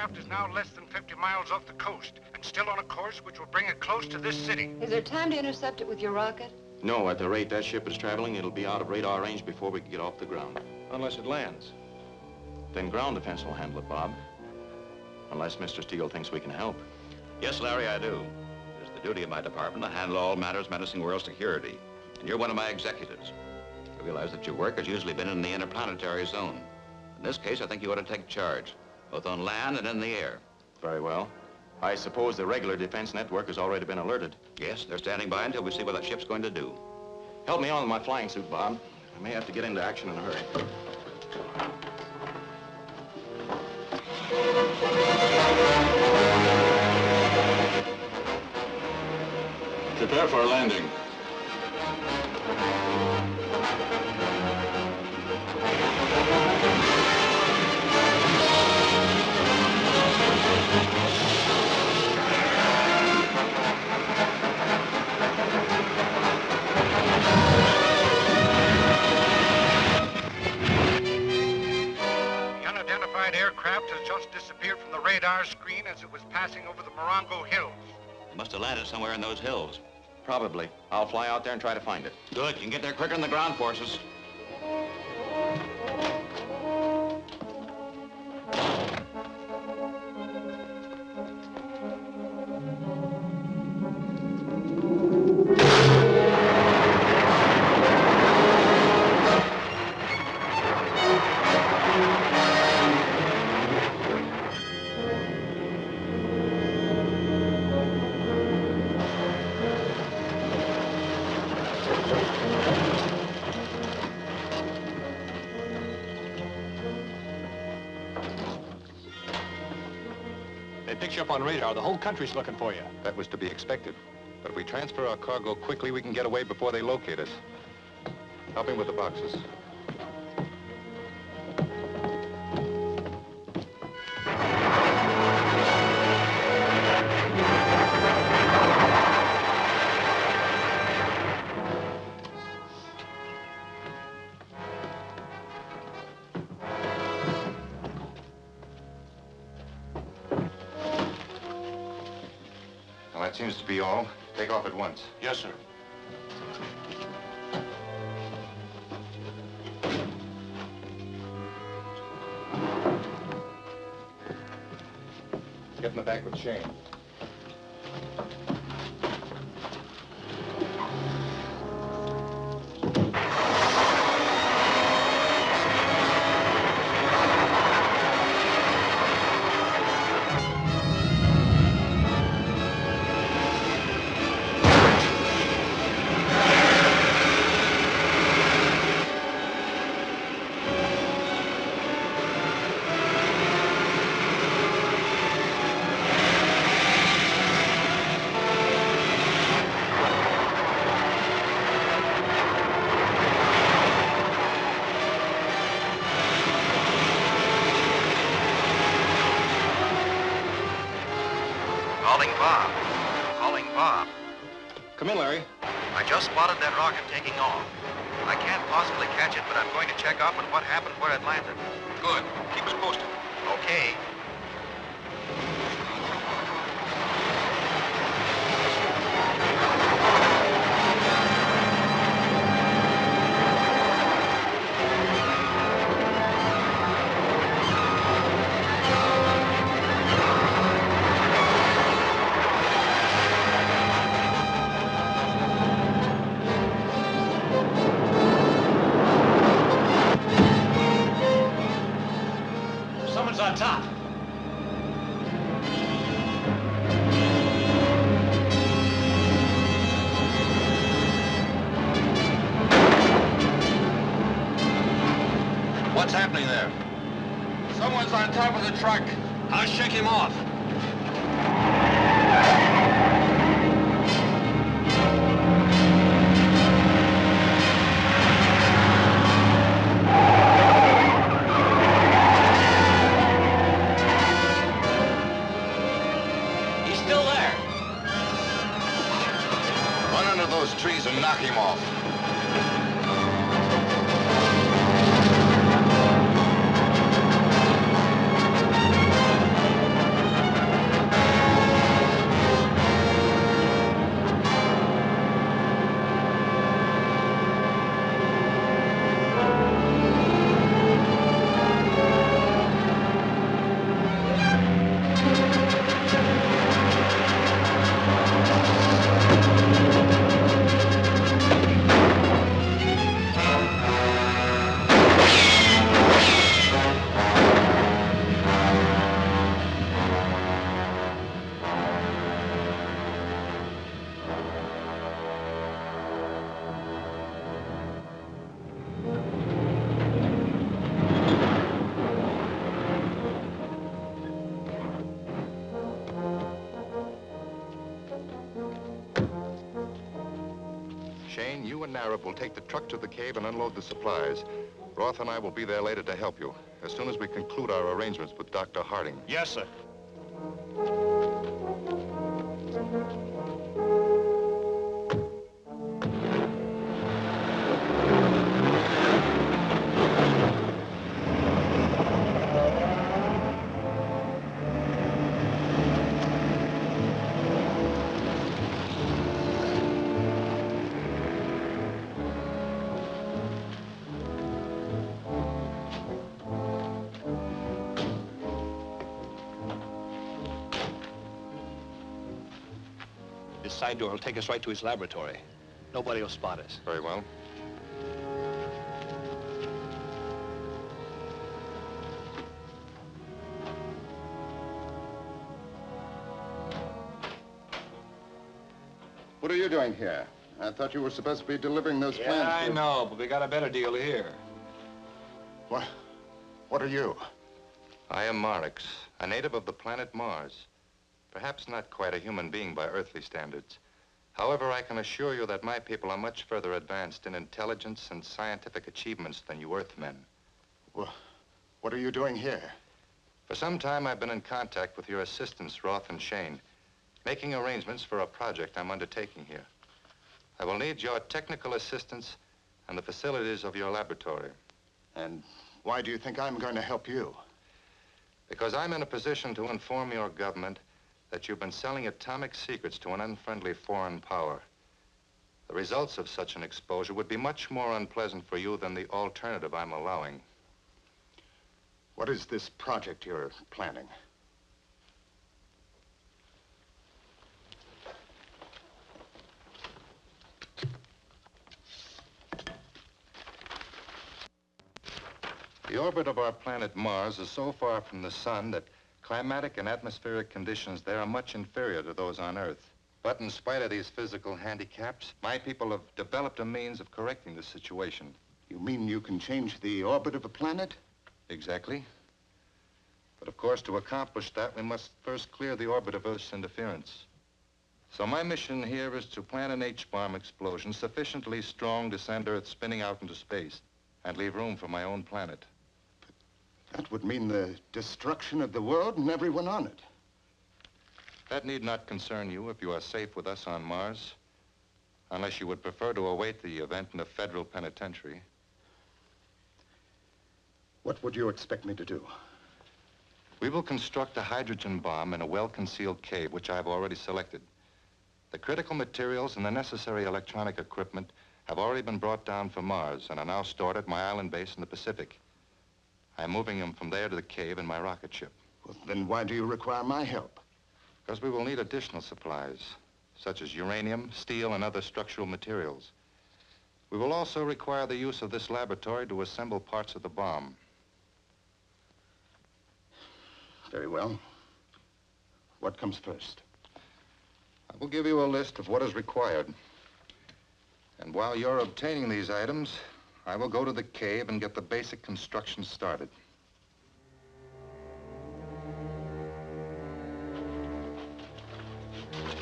aircraft is now less than 50 miles off the coast and still on a course which will bring it close to this city. Is there time to intercept it with your rocket? No, at the rate that ship is traveling, it'll be out of radar range before we can get off the ground. Unless it lands. Then ground defense will handle it, Bob. Unless Mr. Steele thinks we can help. Yes, Larry, I do. It is the duty of my department to handle all matters menacing world security. And you're one of my executives. I realize that your work has usually been in the interplanetary zone. In this case, I think you ought to take charge, both on land and in the air. Very well. I suppose the regular defense network has already been alerted. Yes, they're standing by until we see what that ship's going to do. Help me on with my flying suit, Bob. I may have to get into action in a hurry. Prepare for a landing. The unidentified aircraft has just disappeared from the radar screen as it was passing over the Morongo Hills. It must have landed somewhere in those hills. Probably. I'll fly out there and try to find it. Good. You can get there quicker than the ground forces. They picked you up on radar. The whole country's looking for you. That was to be expected. But if we transfer our cargo quickly, we can get away before they locate us. Help me with the boxes. That seems to be all. Take off at once. Yes, sir. Get in the back with Shane. Calling Bob. Come in, Larry. I just spotted that rocket taking off. I can't possibly catch it, but I'm going to check up on what happened where it landed. Good. Keep us posted. Okay. Someone's on top. What's happening there? Someone's on top of the truck. I'll shake him off. He's still there. Run under those trees and knock him off. Shane, you and Narab will take the truck to the cave and unload the supplies. Roth and I will be there later to help you, as soon as we conclude our arrangements with Dr. Harding. Yes, sir. This side door will take us right to his laboratory. Nobody will spot us. Very well. What are you doing here? I thought you were supposed to be delivering those plans. Yeah, I know, but we got a better deal here. What are you? I am Marix, a native of the planet Mars. Perhaps not quite a human being by earthly standards. However, I can assure you that my people are much further advanced in intelligence and scientific achievements than you Earthmen. Well, what are you doing here? For some time, I've been in contact with your assistants, Roth and Shane, making arrangements for a project I'm undertaking here. I will need your technical assistance and the facilities of your laboratory. And why do you think I'm going to help you? Because I'm in a position to inform your government that you've been selling atomic secrets to an unfriendly foreign power. The results of such an exposure would be much more unpleasant for you than the alternative I'm allowing. What is this project you're planning? The orbit of our planet Mars is so far from the sun that climatic and atmospheric conditions there are much inferior to those on Earth. But in spite of these physical handicaps, my people have developed a means of correcting the situation. You mean you can change the orbit of a planet? Exactly. But of course, to accomplish that, we must first clear the orbit of Earth's interference. So my mission here is to plant an H-bomb explosion sufficiently strong to send Earth spinning out into space and leave room for my own planet. That would mean the destruction of the world and everyone on it. That need not concern you if you are safe with us on Mars, unless you would prefer to await the event in a federal penitentiary. What would you expect me to do? We will construct a hydrogen bomb in a well-concealed cave, which I have already selected. The critical materials and the necessary electronic equipment have already been brought down from Mars and are now stored at my island base in the Pacific. I'm moving them from there to the cave in my rocket ship. Well, then why do you require my help? Because we will need additional supplies, such as uranium, steel, and other structural materials. We will also require the use of this laboratory to assemble parts of the bomb. Very well. What comes first? I will give you a list of what is required. And while you're obtaining these items, I will go to the cave and get the basic construction started.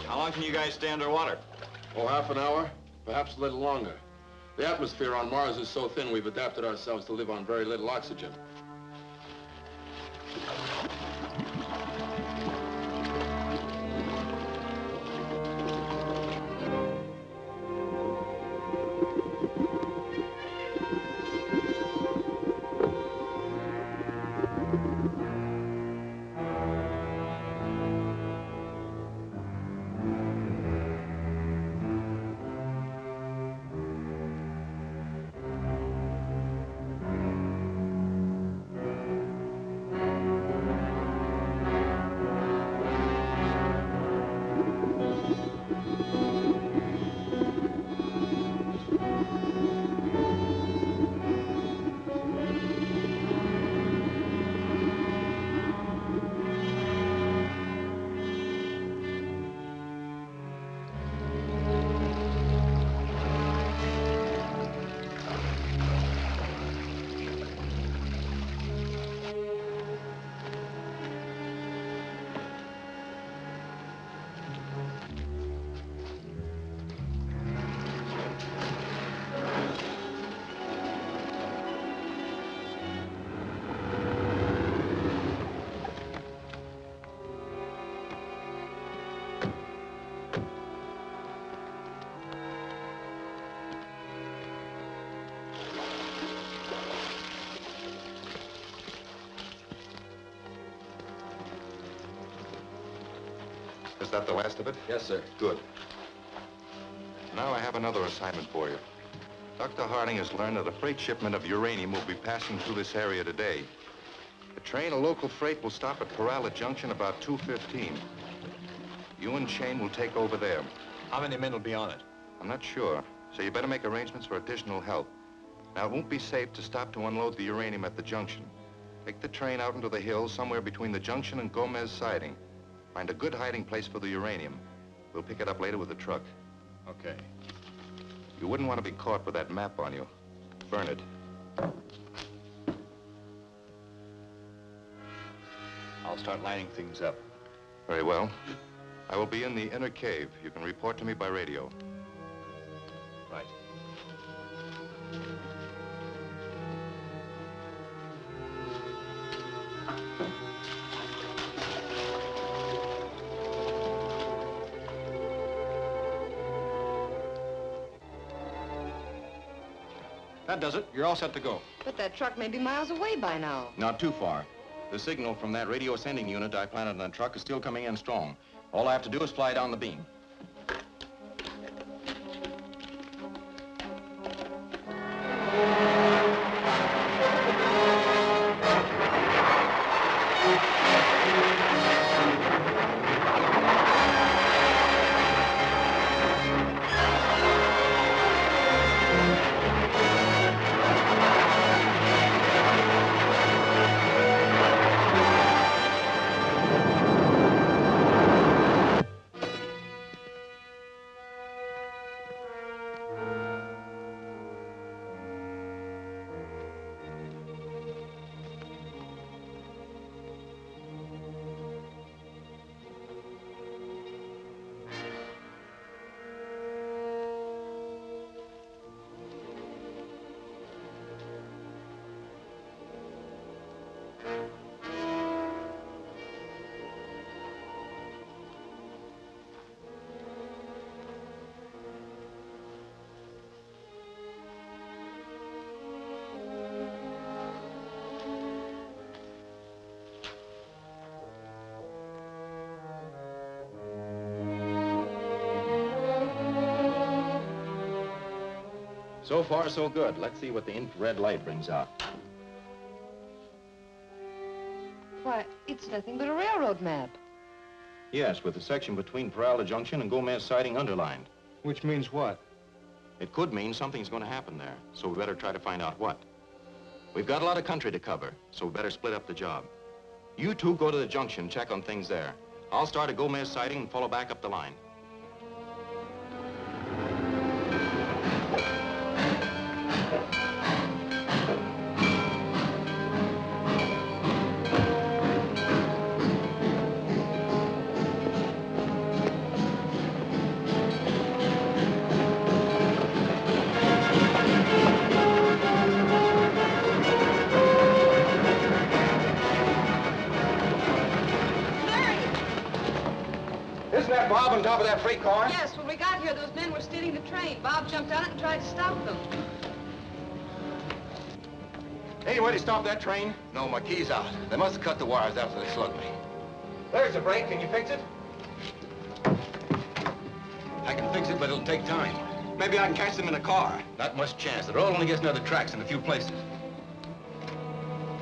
How long can you guys stay underwater? Oh, half an hour, perhaps a little longer. The atmosphere on Mars is so thin, we've adapted ourselves to live on very little oxygen. that the last of it? Yes, sir. Good. Now I have another assignment for you. Dr. Harding has learned that a freight shipment of uranium will be passing through this area today. The train of local freight will stop at Parala Junction about 2:15. You and Shane will take over there. How many men will be on it? I'm not sure, so you better make arrangements for additional help. Now, it won't be safe to stop to unload the uranium at the junction. Take the train out into the hills somewhere between the junction and Gomez Siding. Find a good hiding place for the uranium. We'll pick it up later with the truck. Okay. You wouldn't want to be caught with that map on you. Burn it. I'll start lining things up. Very well. I will be in the inner cave. You can report to me by radio. Right. That does it. You're all set to go. But that truck may be miles away by now. Not too far. The signal from that radio sending unit I planted on the truck is still coming in strong. All I have to do is fly down the beam. So far, so good. Let's see what the infrared light brings out. Why, it's nothing but a railroad map. Yes, with the section between Parala Junction and Gomez Siding underlined. Which means what? It could mean something's going to happen there, so we better try to find out what. We've got a lot of country to cover, so we better split up the job. You two go to the junction, check on things there. I'll start at Gomez Siding and follow back up the line. Bob on top of that freight car? Yes, when we got here, those men were stealing the train. Bob jumped on it and tried to stop them. Any way to stop that train? No, my key's out. They must have cut the wires after they slugged me. There's the brake. Can you fix it? I can fix it, but it'll take time. Maybe I can catch them in a car. Not much chance. The road only gets near the tracks in a few places.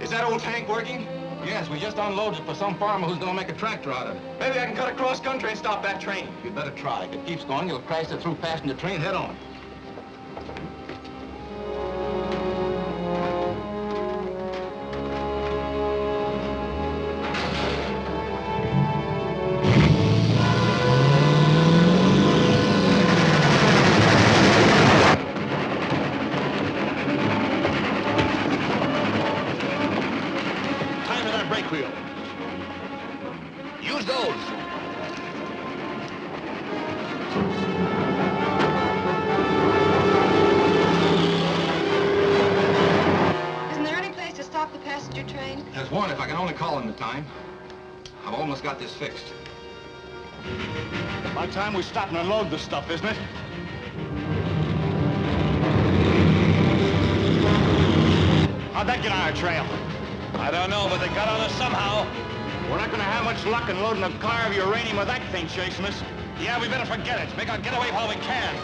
Is that old tank working? Yes, we just unloaded it for some farmer who's gonna make a tractor out of it. Maybe I can cut across country and stop that train. You'd better try. If it keeps going, you'll crash it through passenger train head on. There's one if I can only call in the time. I've almost got this fixed. About time we stop and unload this stuff, isn't it? How'd that get on our trail? I don't know, but they got on us somehow. We're not gonna have much luck in loading a car of uranium with that thing chasing us. Yeah, we better forget it. Make our getaway while we can.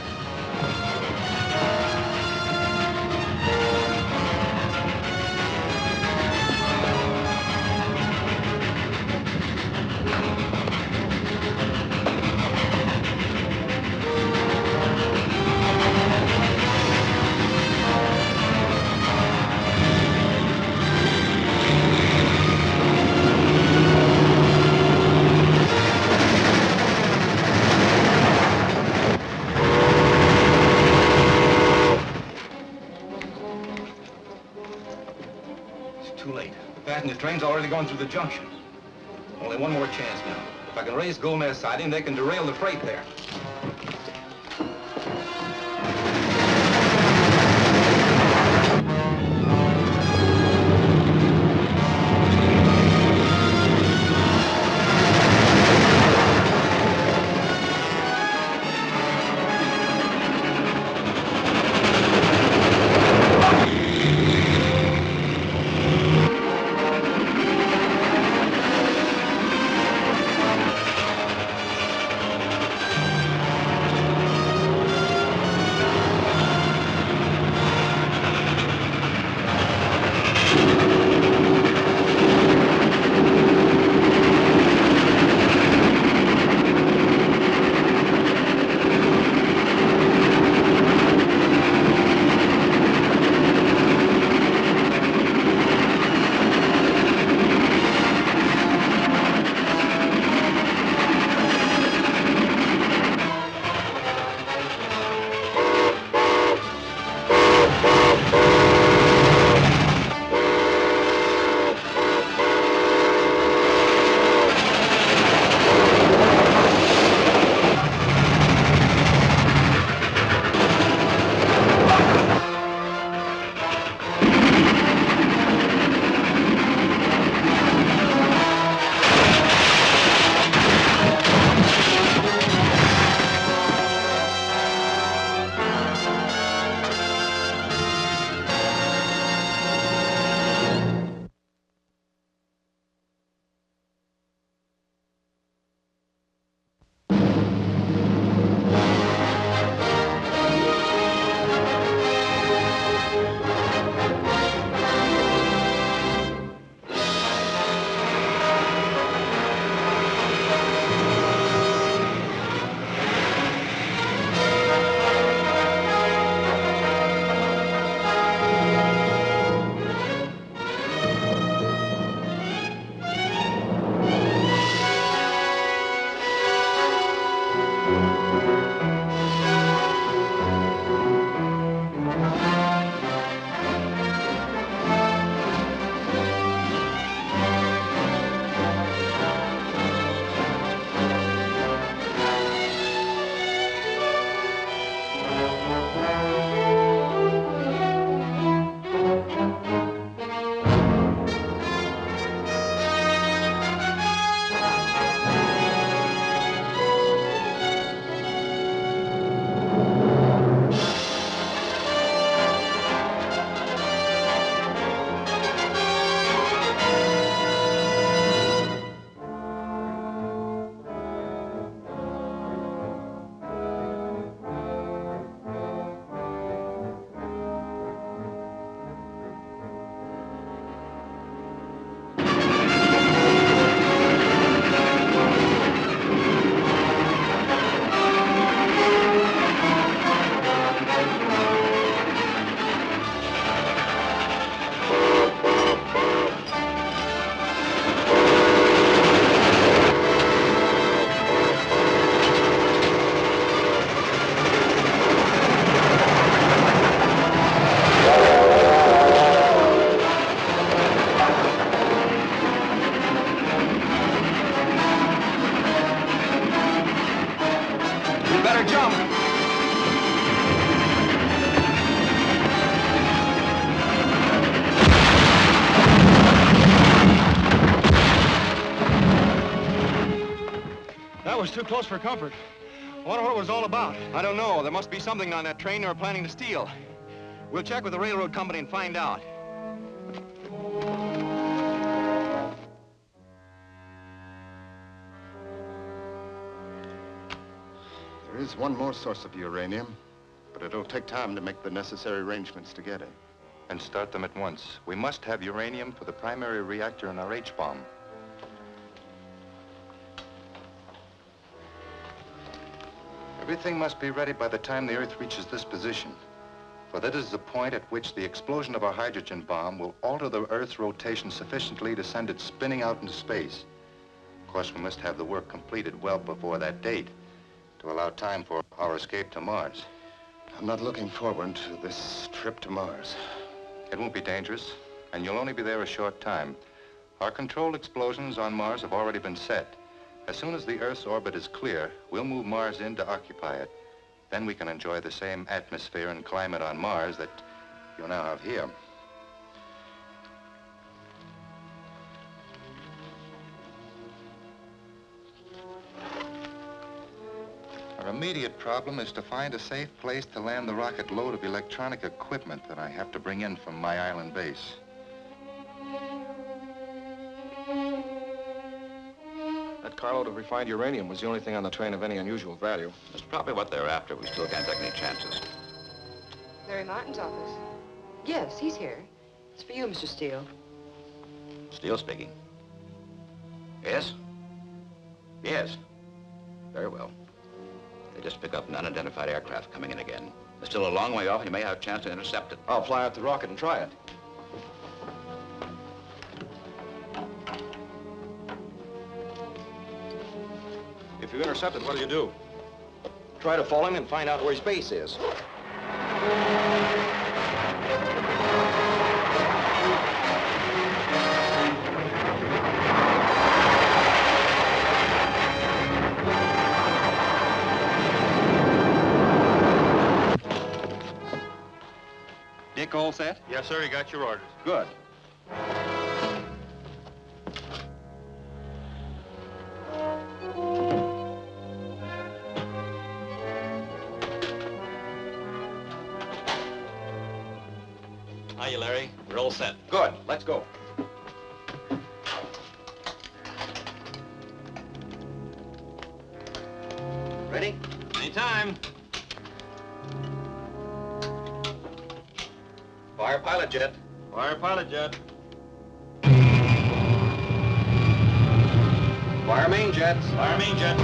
Too late. The passenger train's already gone through the junction. Only one more chance now. If I can raise Gomez siding, they can derail the freight there. was too close for comfort. I wonder what it was all about. I don't know. There must be something on that train they were planning to steal. We'll check with the railroad company and find out. is one more source of uranium, but it'll take time to make the necessary arrangements to get it. And start them at once. We must have uranium for the primary reactor in our H-bomb. Everything must be ready by the time the Earth reaches this position. For that is the point at which the explosion of our hydrogen bomb will alter the Earth's rotation sufficiently to send it spinning out into space. Of course, we must have the work completed well before that date to allow time for our escape to Mars. I'm not looking forward to this trip to Mars. It won't be dangerous, and you'll only be there a short time. Our controlled explosions on Mars have already been set. As soon as the Earth's orbit is clear, we'll move Mars in to occupy it. Then we can enjoy the same atmosphere and climate on Mars that you now have here. Our immediate problem is to find a safe place to land the rocket load of electronic equipment that I have to bring in from my island base. That carload of refined uranium was the only thing on the train of any unusual value. That's probably what they're after. We still can't take any chances. Larry Martin's office. Yes, he's here. It's for you, Mr. Steele. Steele speaking. Yes? Yes. Very well. They just pick up an unidentified aircraft coming in again. They're still a long way off, and you may have a chance to intercept it. I'll fly out the rocket and try it. If you intercept it, what do you do? Try to follow him and find out where his base is. Dick, all set? Yes, sir, you got your orders. Good. Hiya, Larry. We're all set. Good, let's go. Ready? Anytime. Fire pilot jet. Fire pilot jet. Fire main jets. Fire main jet.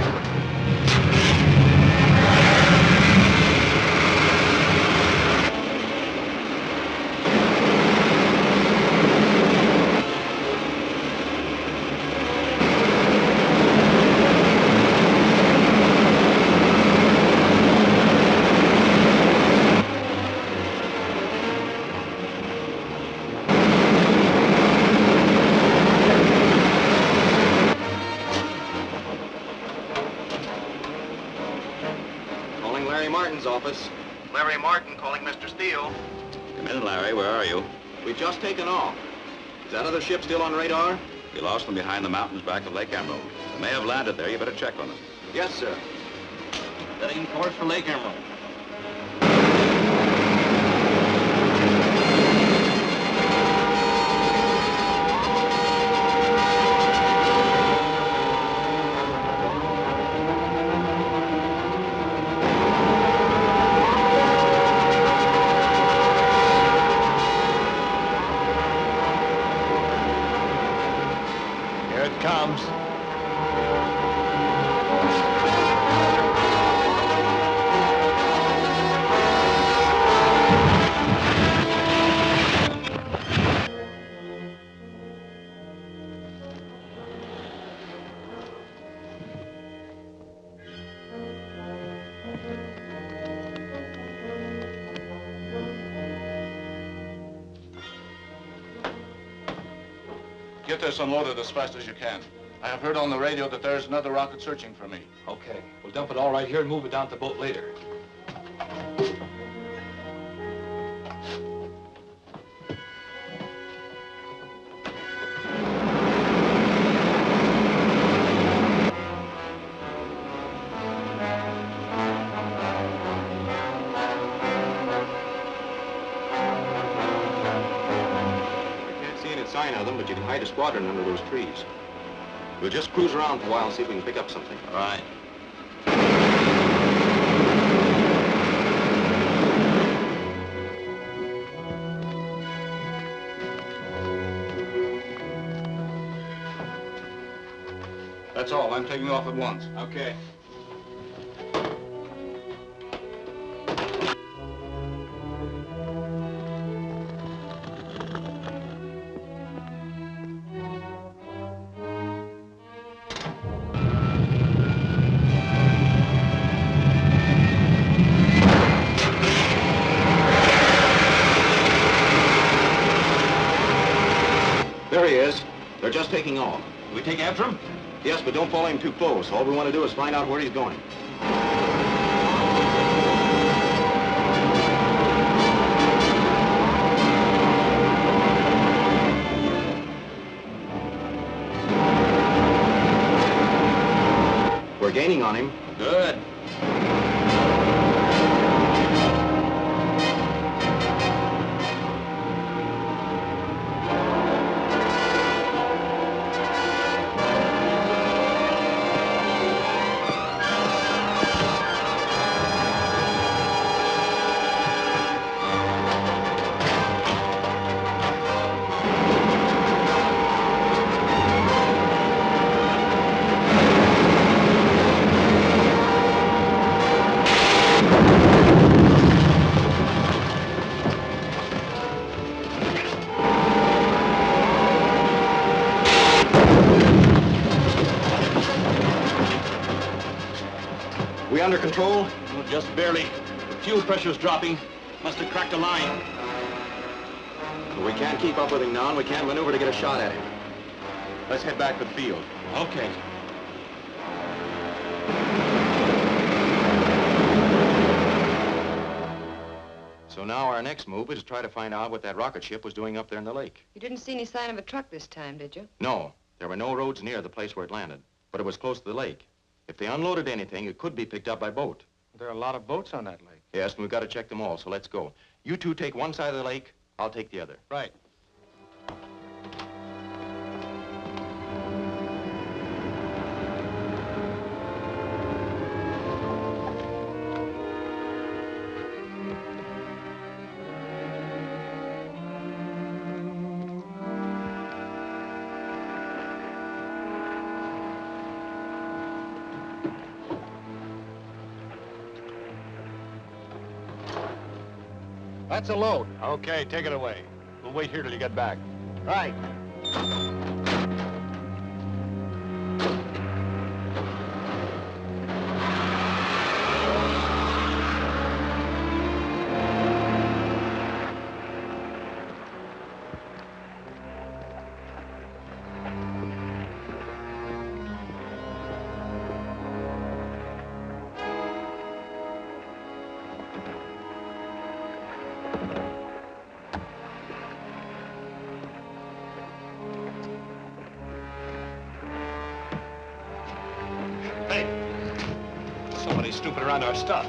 Office. Larry Martin calling Mr. Steele. Come in, Larry. Where are you? We've just taken off. Is that other ship still on radar? We lost them behind the mountains back of Lake Emerald. They may have landed there. You better check on them. Yes, sir. Setting course for Lake Emerald. Get this unloaded as fast as you can. I have heard on the radio that there's another rocket searching for me. Okay. We'll dump it all right here and move it down to the boat later. Sign of them, but you can hide a squadron under those trees. We'll just cruise around for a while and see if we can pick up something. All right. That's all. I'm taking off at once. Okay. There he is. They're just taking off. We take after him? Yes, but don't follow him too close. All we want to do is find out where he's going. We're gaining on him. Good. We under control? Well, just barely. The fuel pressure's dropping. Must have cracked a line. We can't keep up with him now, and we can't maneuver to get a shot at him. Let's head back to the field. Okay. So now our next move is to try to find out what that rocket ship was doing up there in the lake. You didn't see any sign of a truck this time, did you? No, there were no roads near the place where it landed, but it was close to the lake. If they unloaded anything, it could be picked up by boat. There are a lot of boats on that lake. Yes, and we've got to check them all, so let's go. You two take one side of the lake, I'll take the other. Right. That's a load. Okay, take it away. We'll wait here till you get back. Right. Hey! Somebody's snooping around our stuff.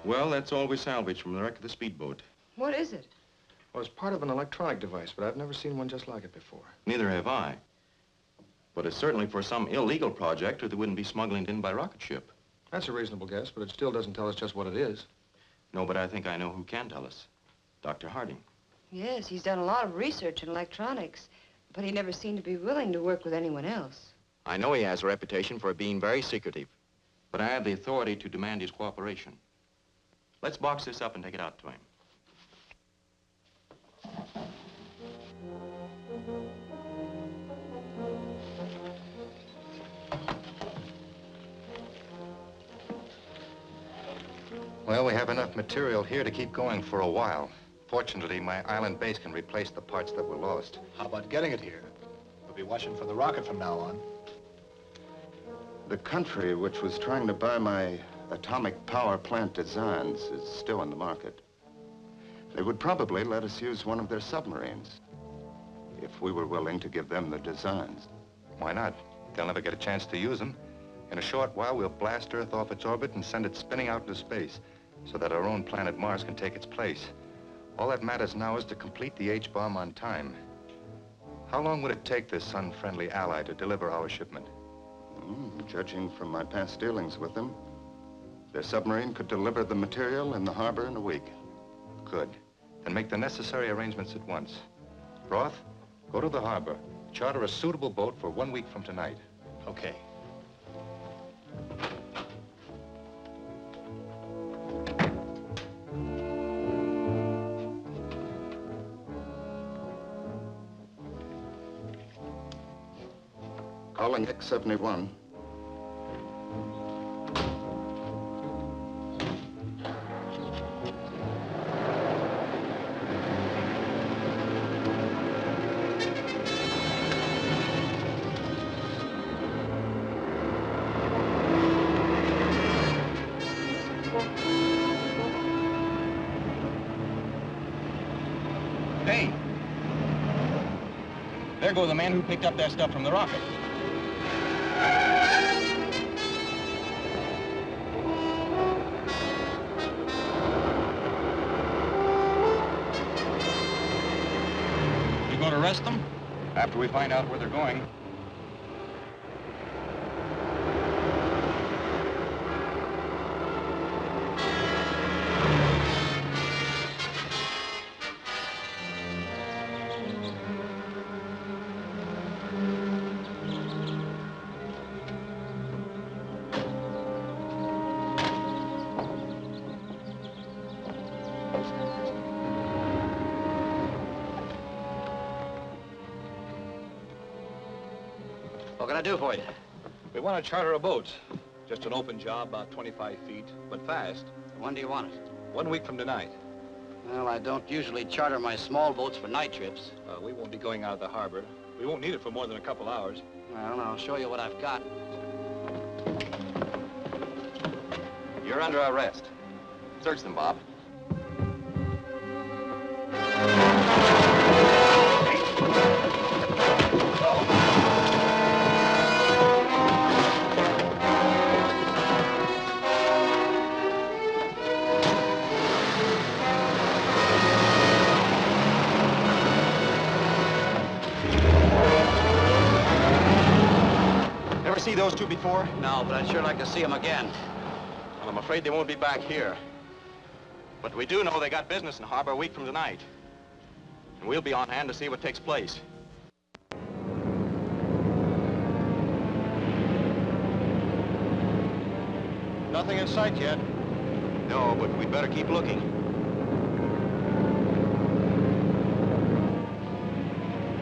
Well, that's all we salvaged from the wreck of the speedboat. What is it? Well, it's part of an electronic device, but I've never seen one just like it before. Neither have I. But it's certainly for some illegal project or they wouldn't be smuggling it in by rocket ship. That's a reasonable guess, but it still doesn't tell us just what it is. No, but I think I know who can tell us. Dr. Harding. Yes, he's done a lot of research in electronics, but he never seemed to be willing to work with anyone else. I know he has a reputation for being very secretive, but I have the authority to demand his cooperation. Let's box this up and take it out to him. Well, we have enough material here to keep going for a while. Fortunately, my island base can replace the parts that were lost. How about getting it here? We'll be watching for the rocket from now on. The country which was trying to buy my atomic power plant designs is still in the market. They would probably let us use one of their submarines if we were willing to give them the designs. Why not? They'll never get a chance to use them. In a short while, we'll blast Earth off its orbit and send it spinning out into space so that our own planet Mars can take its place. All that matters now is to complete the H-bomb on time. How long would it take this unfriendly ally to deliver our shipment? Judging from my past dealings with them, their submarine could deliver the material in the harbor in a week. Good. Then make the necessary arrangements at once. Roth, go to the harbor. Charter a suitable boat for 1 week from tonight. Okay. Calling X-71. Hey! There go the men who picked up that stuff from the rocket. You going to arrest them? After we find out where they're going. What can I do for you? We want to charter a boat. Just an open job, about 25 feet, but fast. When do you want it? 1 week from tonight. Well, I don't usually charter my small boats for night trips. We won't be going out of the harbor. We won't need it for more than a couple hours. Well, I'll show you what I've got. You're under arrest. Search them, Bob. Ever see those two before? No, but I'd sure like to see them again. Well, I'm afraid they won't be back here. But we do know they got business in harbor a week from tonight. And we'll be on hand to see what takes place. Nothing in sight yet. No, but we'd better keep looking.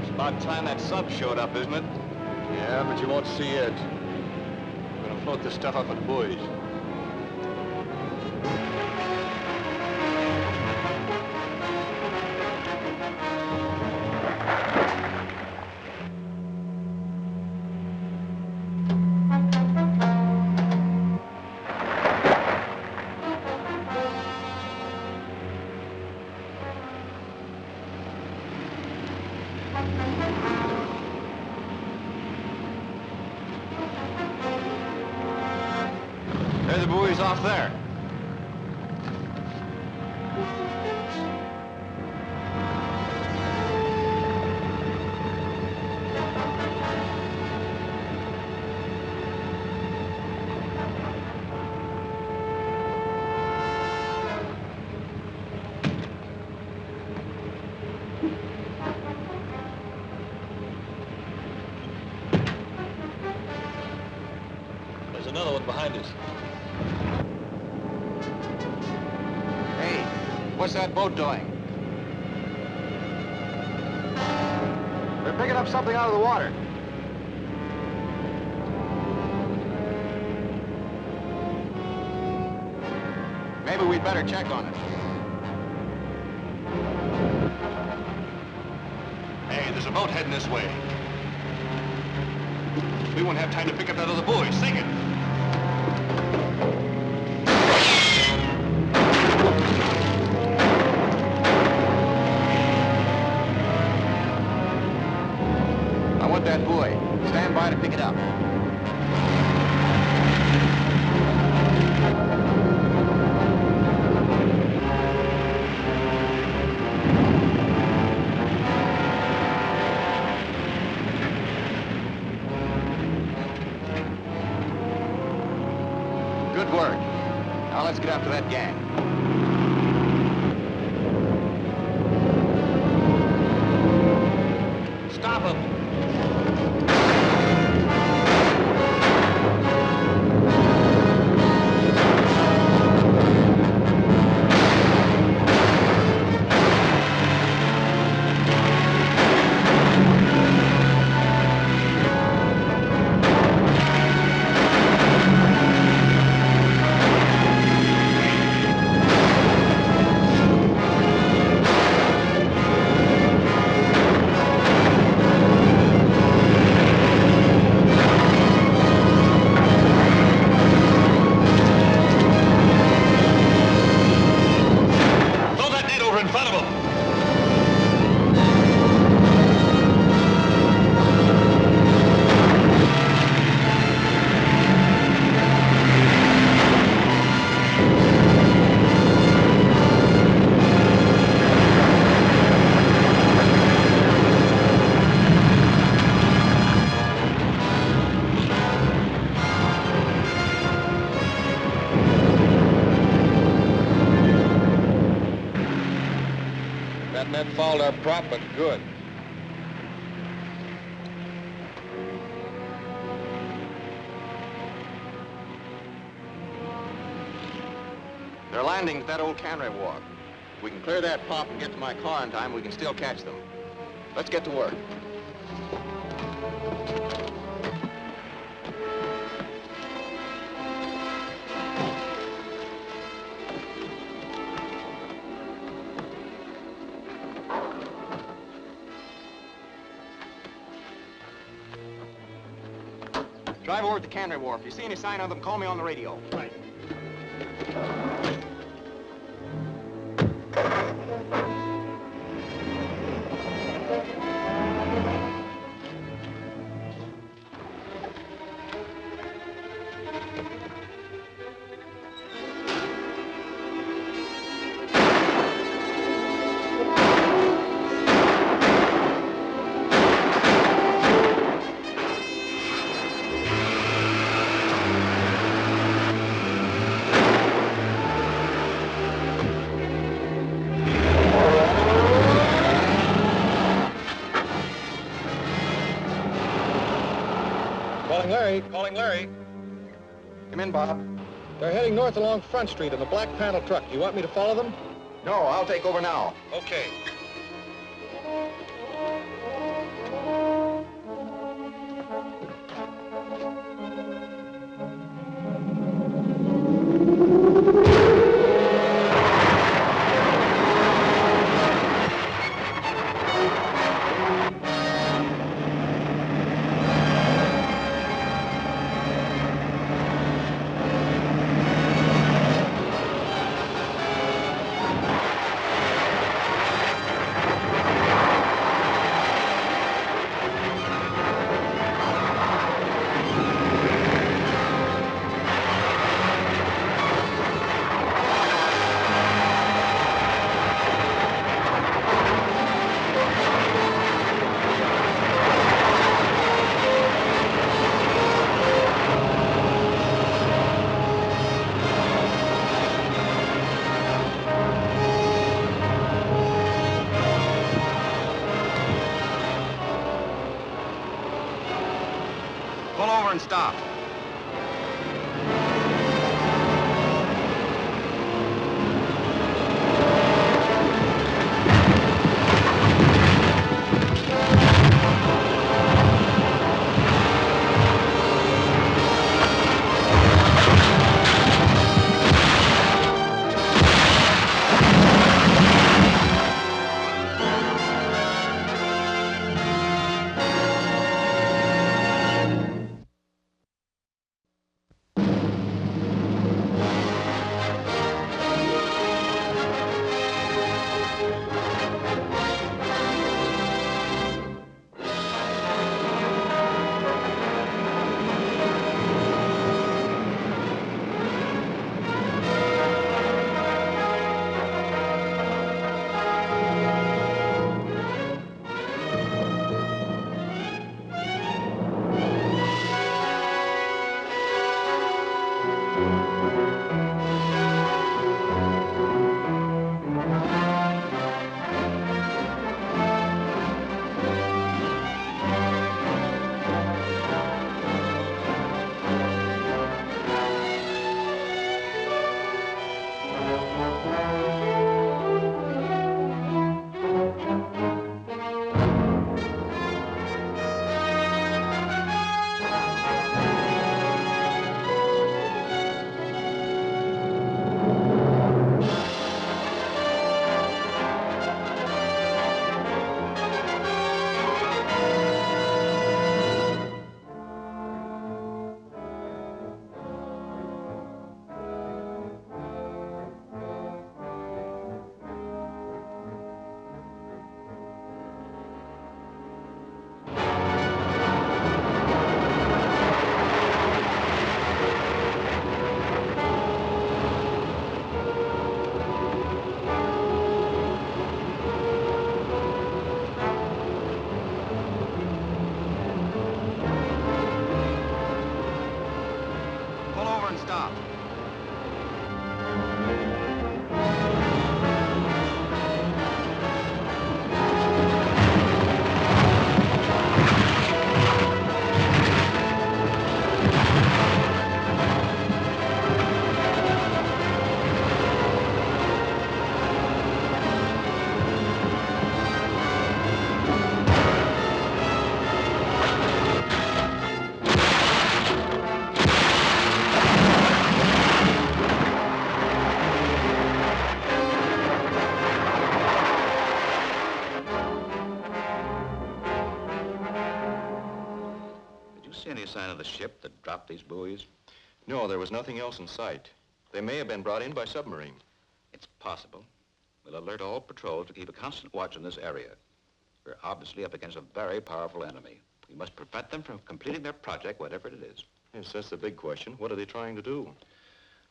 It's about time that sub showed up, isn't it? Yeah, but you won't see it. We're gonna float this stuff up in buoys. There's the buoys off there. There's another one behind us. Hey, what's that boat doing? They're picking up something out of the water. Maybe we'd better check on it. Hey, there's a boat heading this way. We won't have time to pick up that other buoy. Sink it. I want that buoy. Stand by to pick it up. Good work. Now let's get after that gang. Stop him. That fouled our prop, but good. They're landing at that old cannery wharf. If we can clear that pump and get to my car in time, we can still catch them. Let's get to work. Drive over to the cannery wharf. If you see any sign of them, call me on the radio. Right. Calling Larry. Come in, Bob. They're heading north along Front Street in the black panel truck. You want me to follow them? No, I'll take over now. Okay. and stop. Sign of the ship that dropped these buoys? No, there was nothing else in sight. They may have been brought in by submarine. It's possible. We'll alert all patrols to keep a constant watch in this area. We're obviously up against a very powerful enemy. We must prevent them from completing their project, whatever it is. Yes, that's the big question. What are they trying to do?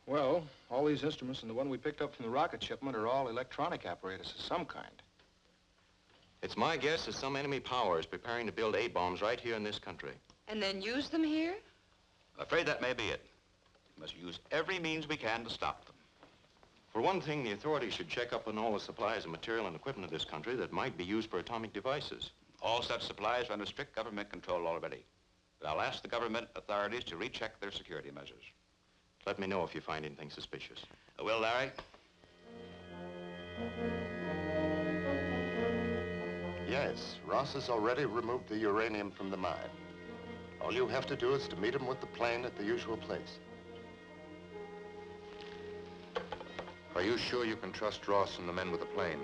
Well, all these instruments and the one we picked up from the rocket shipment are all electronic apparatus of some kind. It's my guess that some enemy power is preparing to build A-bombs right here in this country. And then use them here? I'm afraid that may be it. We must use every means we can to stop them. For one thing, the authorities should check up on all the supplies of material and equipment of this country that might be used for atomic devices. All such supplies are under strict government control already. But I'll ask the government authorities to recheck their security measures. Let me know if you find anything suspicious. I will, Larry. Yes, Ross has already removed the uranium from the mine. All you have to do is to meet him with the plane at the usual place. Are you sure you can trust Ross and the men with the plane?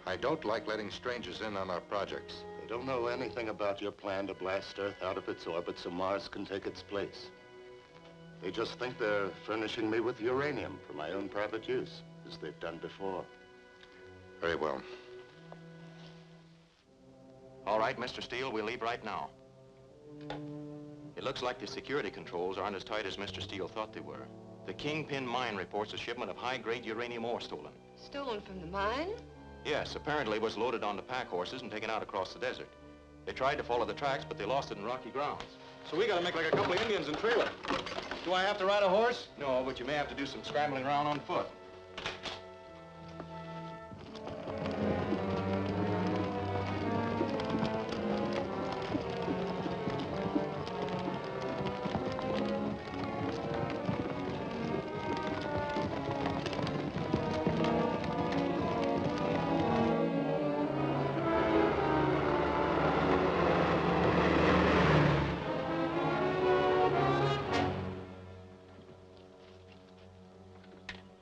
I don't like letting strangers in on our projects. They don't know anything about your plan to blast Earth out of its orbit so Mars can take its place. They just think they're furnishing me with uranium for my own private use, as they've done before. Very well. All right, Mr. Steele, we'll leave right now. It looks like the security controls aren't as tight as Mr. Steele thought they were. The Kingpin mine reports a shipment of high-grade uranium ore stolen. Stolen from the mine? Yes, apparently it was loaded onto pack horses and taken out across the desert. They tried to follow the tracks, but they lost it in rocky grounds. So we gotta make like a couple of Indians and trailer. Do I have to ride a horse? No, but you may have to do some scrambling around on foot.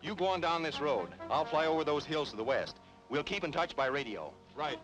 You go on down this road. I'll fly over those hills to the west. We'll keep in touch by radio. Right.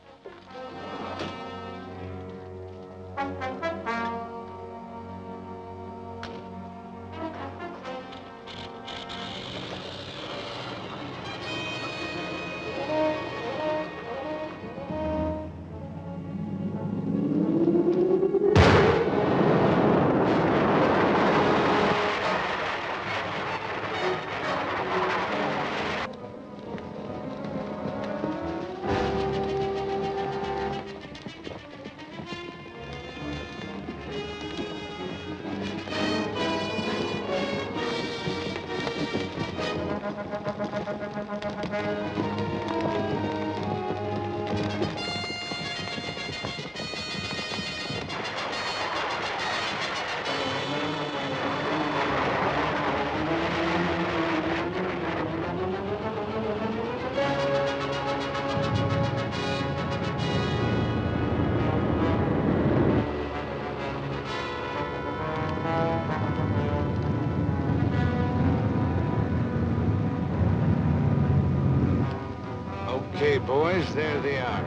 Okay, boys, there they are.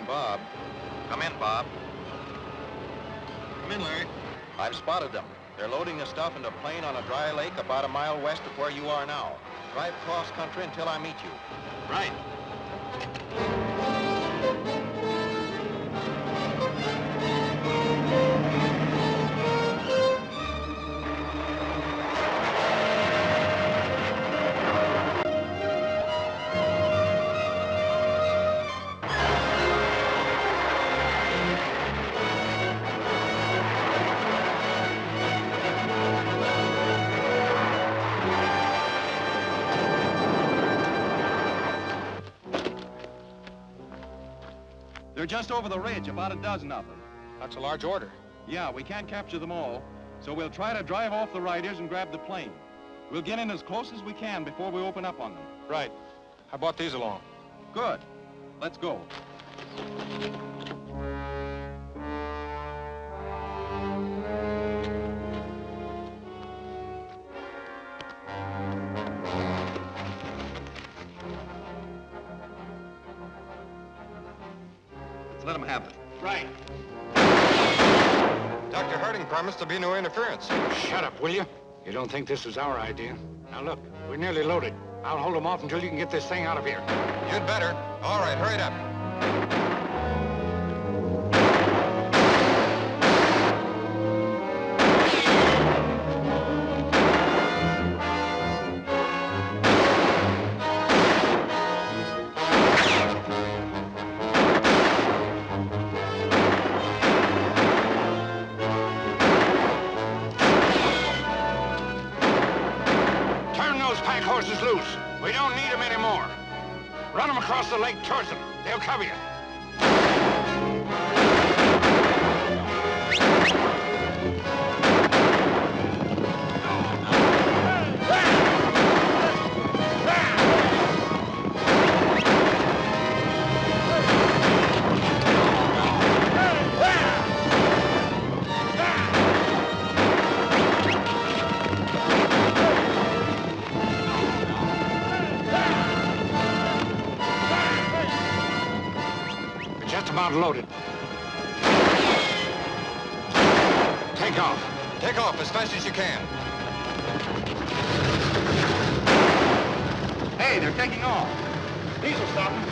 Bob. Come in, Bob. Come in, Larry. I've spotted them. They're loading the stuff into a plane on a dry lake about a mile west of where you are now. Drive cross country until I meet you. Right. They're just over the ridge, about a dozen of them. That's a large order. Yeah, we can't capture them all, so we'll try to drive off the riders and grab the plane. We'll get in as close as we can before we open up on them. Right. I brought these along. Good. Let's go. Let's let them have it. Right. Dr. Harding promised to be no interference. Shut up, will you? You don't think this is our idea? Now look, we're nearly loaded. I'll hold them off until you can get this thing out of here. You'd better. All right, hurry it up. Horses loose. We don't need them anymore. Run them across the lake towards them. They'll cover you. Take off. Take off as fast as you can. Hey, they're taking off. These will stop them.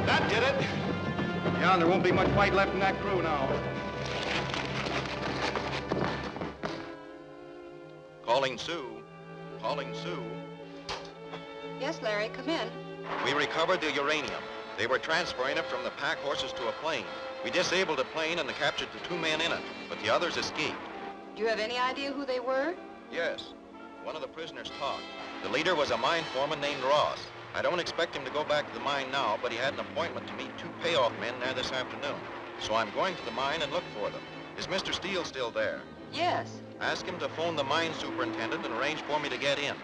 That did it. Yeah, there won't be much fight left in that crew now. Calling Sue. Calling Sue. Yes, Larry, come in. We recovered the uranium. They were transferring it from the pack horses to a plane. We disabled the plane and captured the 2 men in it, but the others escaped. Do you have any idea who they were? Yes. One of the prisoners talked. The leader was a mine foreman named Ross. I don't expect him to go back to the mine now, but he had an appointment to meet 2 payoff men there this afternoon. So I'm going to the mine and look for them. Is Mr. Steele still there? Yes. Ask him to phone the mine superintendent and arrange for me to get in.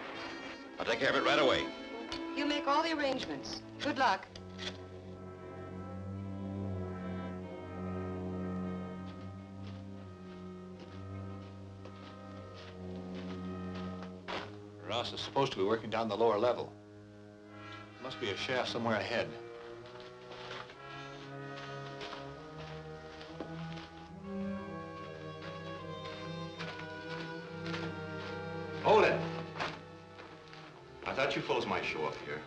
I'll take care of it right away. He'll make all the arrangements. Good luck. Ross is supposed to be working down the lower level. Must be a shaft somewhere ahead. Hold it. I thought you fellows might show up here.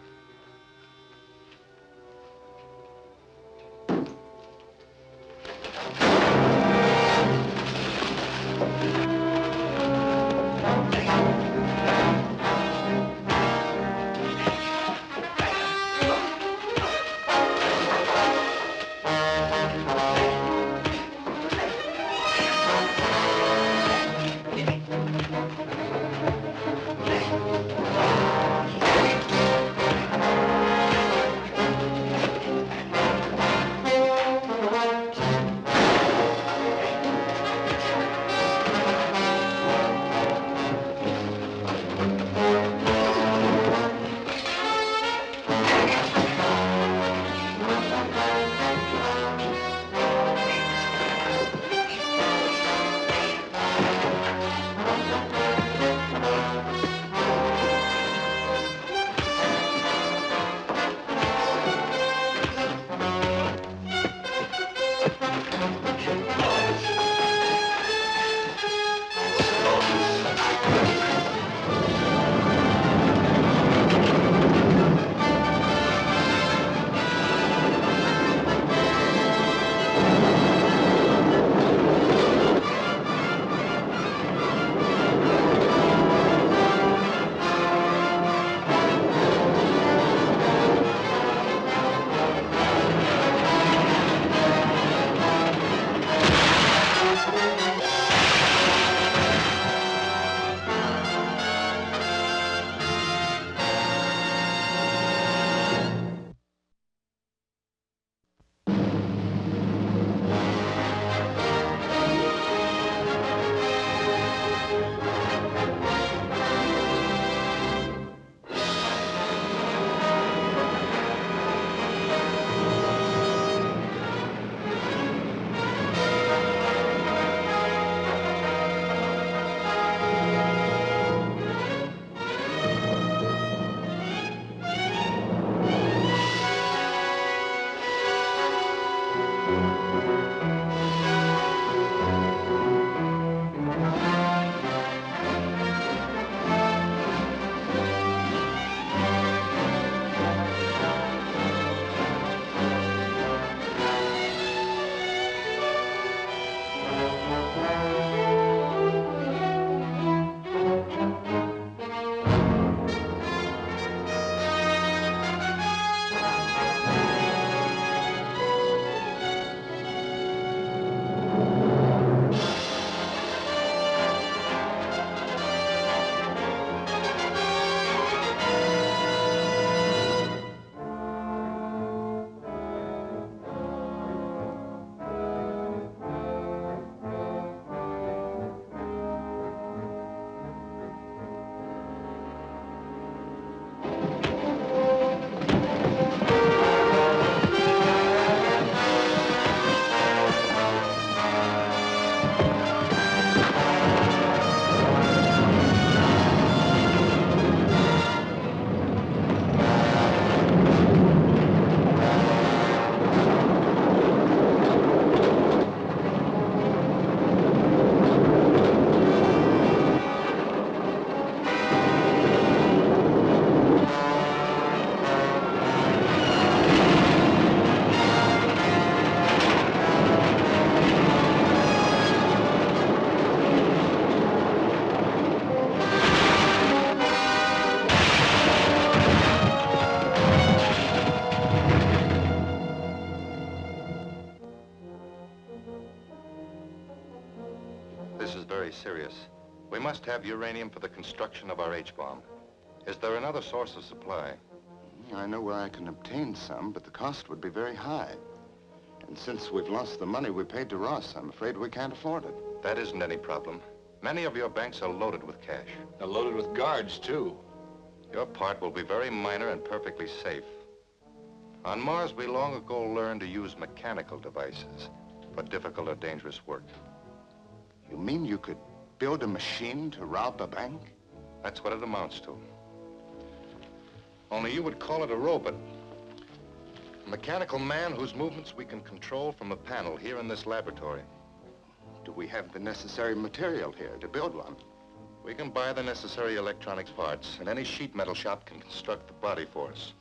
must have uranium for the construction of our H-bomb. Is there another source of supply? I know where I can obtain some, but the cost would be very high. And since we've lost the money we paid to Ross, I'm afraid we can't afford it. That isn't any problem. Many of your banks are loaded with cash. They're loaded with guards, too. Your part will be very minor and perfectly safe. On Mars, we long ago learned to use mechanical devices for difficult or dangerous work. You mean you could build a machine to rob a bank? That's what it amounts to. Only you would call it a robot. A mechanical man whose movements we can control from a panel here in this laboratory. Do we have the necessary material here to build one? We can buy the necessary electronics parts, and any sheet metal shop can construct the body for us.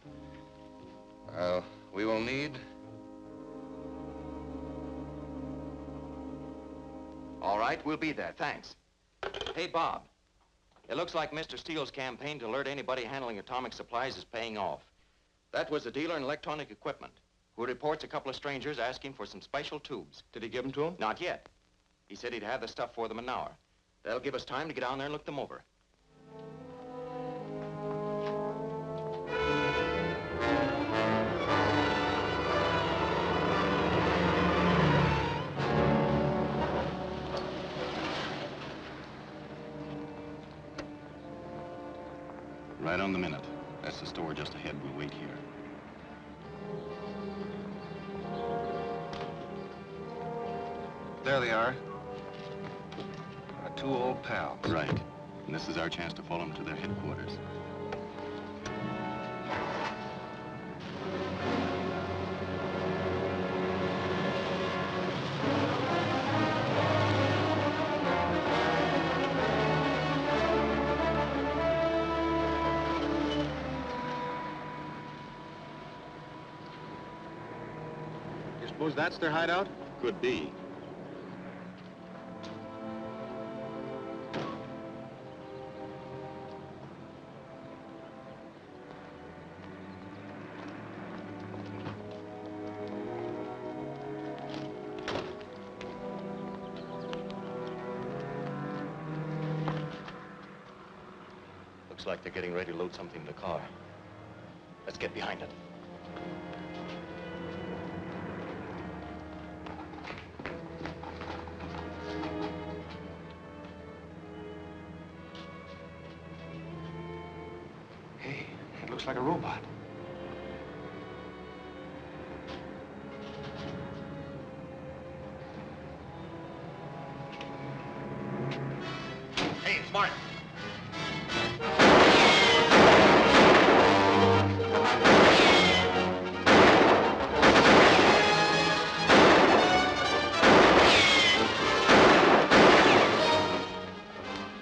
We will need... All right, we'll be there, thanks. Hey, Bob. It looks like Mr. Steele's campaign to alert anybody handling atomic supplies is paying off. That was a dealer in electronic equipment who reports a couple of strangers asking for some special tubes. Did he give them to him? Not yet. He said he'd have the stuff for them in an hour. That'll give us time to get down there and look them over. Right on the minute. That's the store just ahead. We'll wait here. There they are. Our two old pals. Right. And this is our chance to follow them to their headquarters. Suppose that's their hideout? Could be. Looks like they're getting ready to load something in the car. Let's get behind it. Looks like a robot. Hey, it's Martin.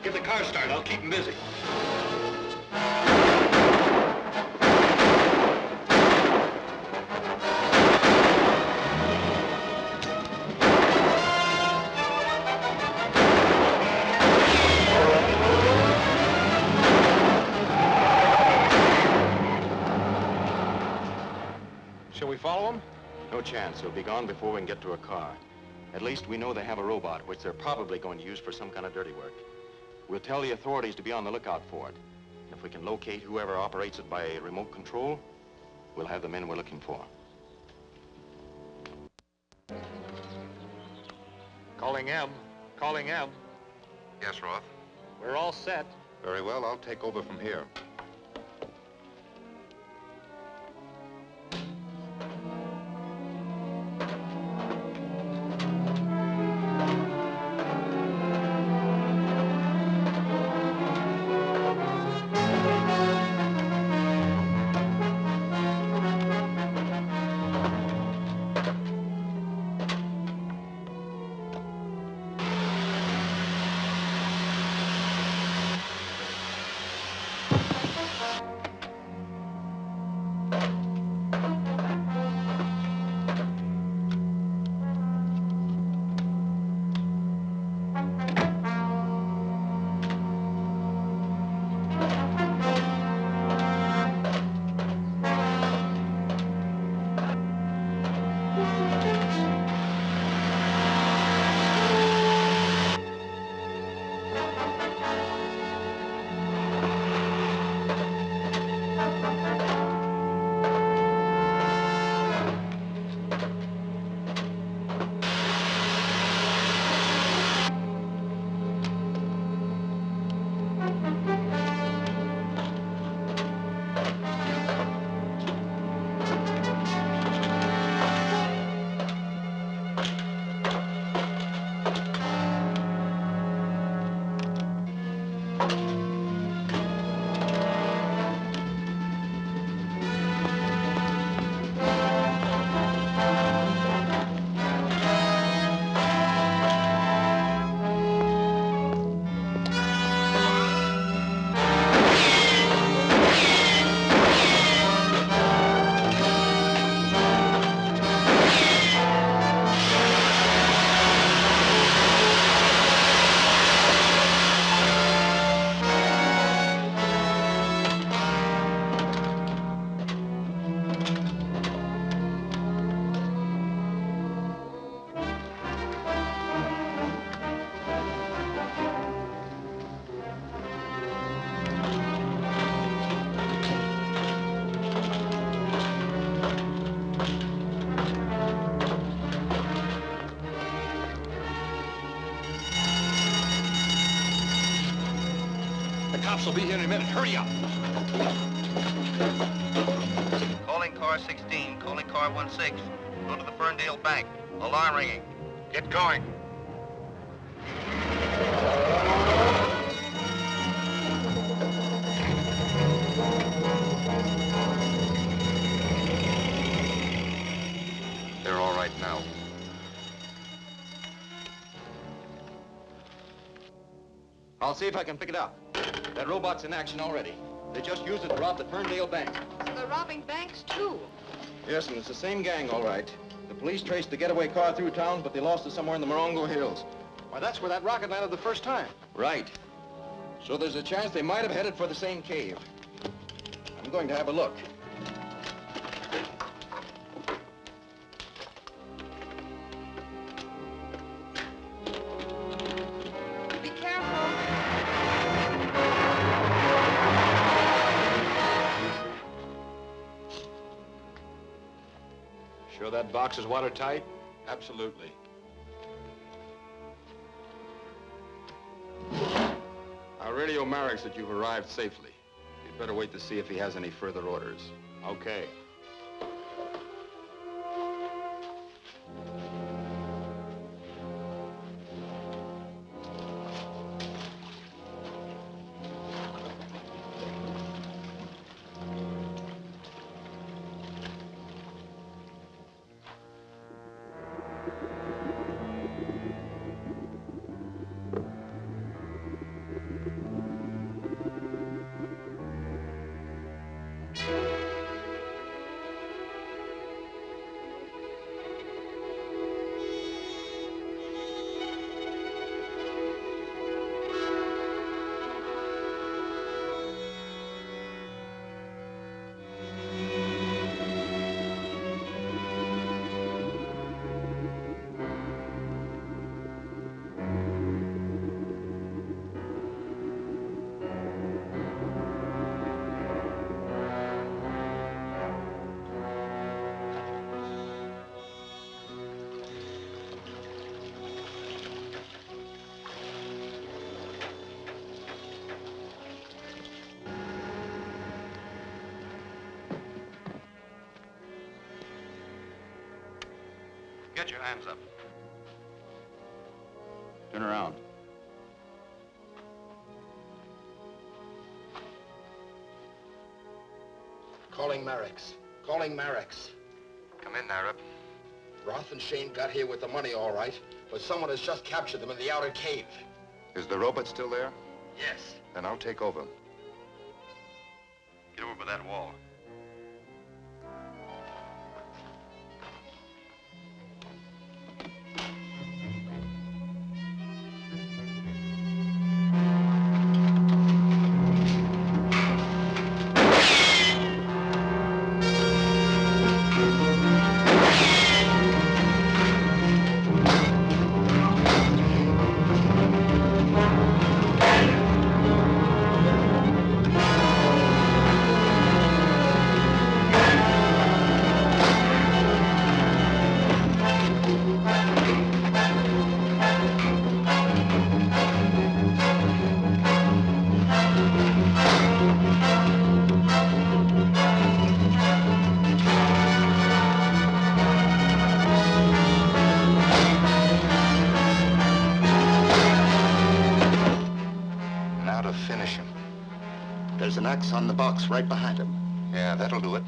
Give the car start. I'll keep him busy. Follow them? No chance. They'll be gone before we can get to a car. At least we know they have a robot, which they're probably going to use for some kind of dirty work. We'll tell the authorities to be on the lookout for it. If we can locate whoever operates it by remote control, we'll have the men we're looking for. Calling M. Calling M. Yes, Roth? We're all set. Very well, I'll take over from here. will be here in a minute. Hurry up. Calling car 16, calling car 16. Go to the Ferndale Bank. Alarm ringing. Get going. They're all right now. I'll see if I can pick it up. That robot's in action already. They just used it to rob the Ferndale Bank. So they're robbing banks, too. Yes, and it's the same gang, all right. The police traced the getaway car through town, but they lost it somewhere in the Morongo Hills. Why, that's where that rocket landed the first time. Right. So there's a chance they might have headed for the same cave. I'm going to have a look. Be careful. Sure that box is watertight? Absolutely. I'll radio Mareks that you've arrived safely. You'd better wait to see if he has any further orders. Okay. Get your hands up. Turn around. Calling Mareks. Calling Mareks. Come in, Arab. Roth and Shane got here with the money all right, but someone has just captured them in the outer cave. Is the robot still there? Yes. Then I'll take over. Get over by that wall. Finish him. There's an X on the box right behind him. Yeah, that'll do it.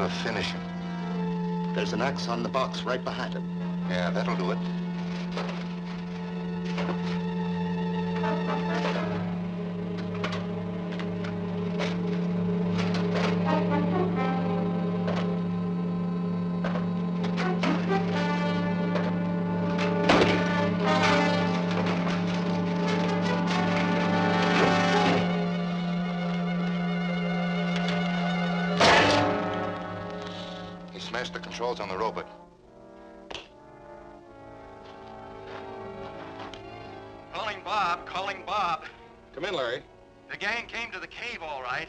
to finish him. There's an X on the box right behind him. Yeah, that'll do it. Smash the controls on the robot. Calling Bob, calling Bob. Come in, Larry. The gang came to the cave, all right.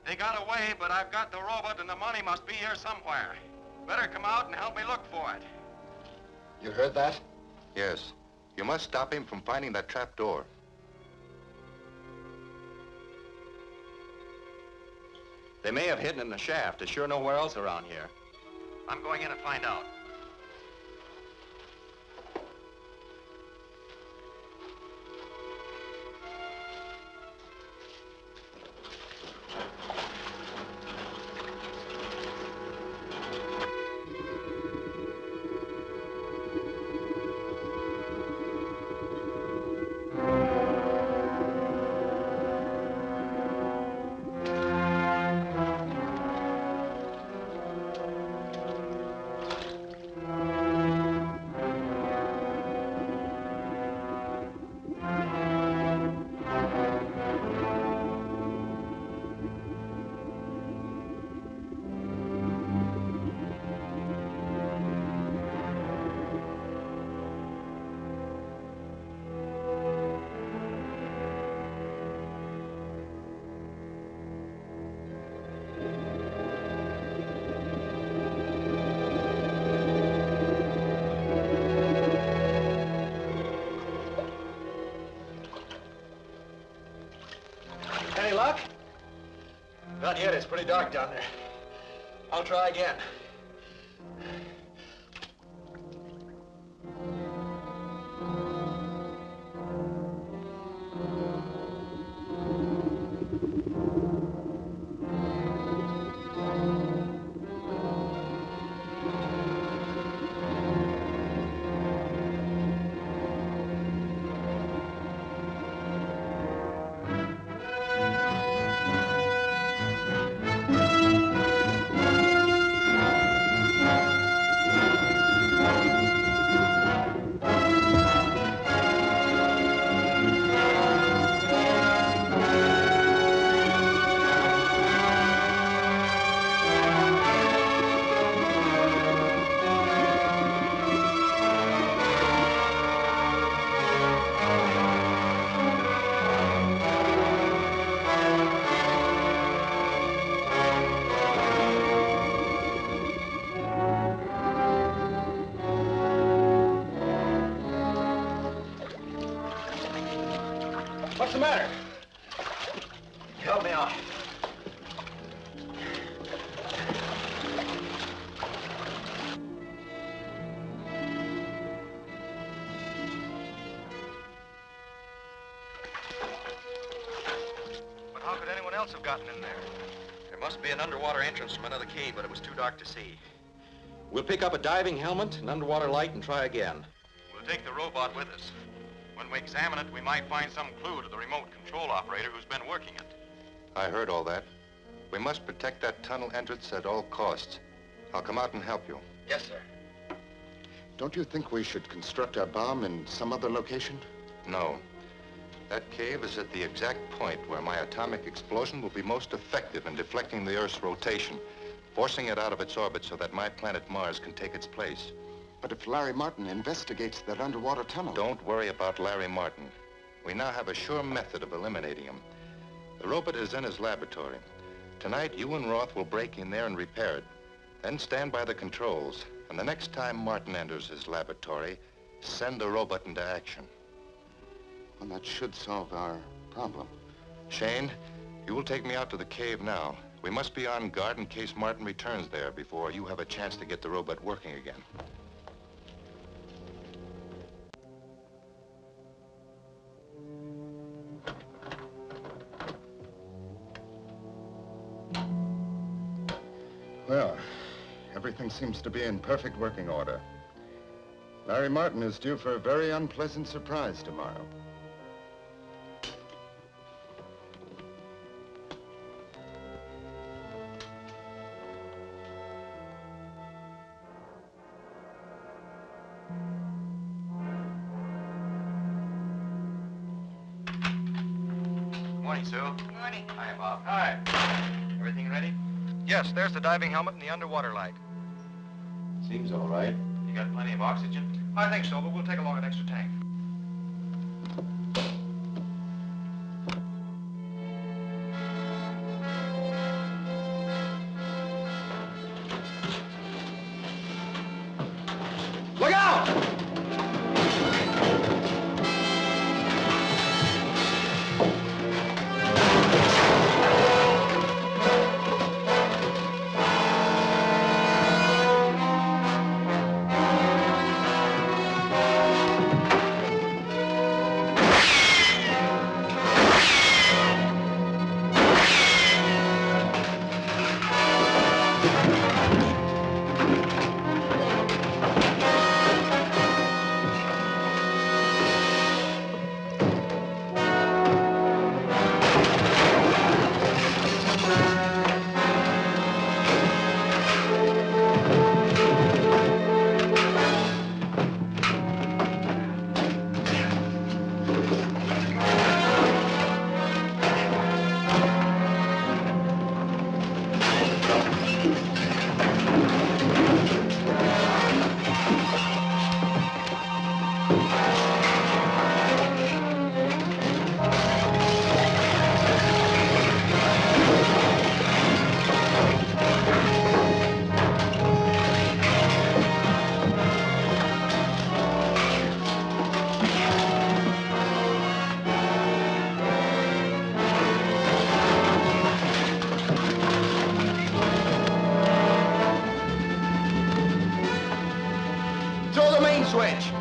They got away, but I've got the robot and the money must be here somewhere. Better come out and help me look for it. You heard that? Yes. You must stop him from finding that trap door. They may have hidden in the shaft. There's sure nowhere else around here. I'm going in and find out. Any luck? Not yet. It's pretty dark down there. I'll try again. What's the matter? Help me out. But how could anyone else have gotten in there? There must be an underwater entrance from another cave, but it was too dark to see. We'll pick up a diving helmet, an underwater light, and try again. We'll take the robot with us. When we examine it, we might find some clue to the remote control operator who's been working it. I heard all that. We must protect that tunnel entrance at all costs. I'll come out and help you. Yes, sir. Don't you think we should construct our bomb in some other location? No. That cave is at the exact point where my atomic explosion will be most effective in deflecting the Earth's rotation, forcing it out of its orbit so that my planet Mars can take its place. But if Larry Martin investigates that underwater tunnel... Don't worry about Larry Martin. We now have a sure method of eliminating him. The robot is in his laboratory. Tonight, you and Roth will break in there and repair it. Then stand by the controls. And the next time Martin enters his laboratory, send the robot into action. Well, that should solve our problem. Shane, you will take me out to the cave now. We must be on guard in case Martin returns there before you have a chance to get the robot working again. Well, everything seems to be in perfect working order. Larry Martin is due for a very unpleasant surprise tomorrow. Morning, Sue. Morning. Hi, Bob. Hi. Everything ready? Yes, there's the diving helmet and the underwater light. Seems all right. You got plenty of oxygen? I think so, but we'll take along an extra tank. Look out! Switch.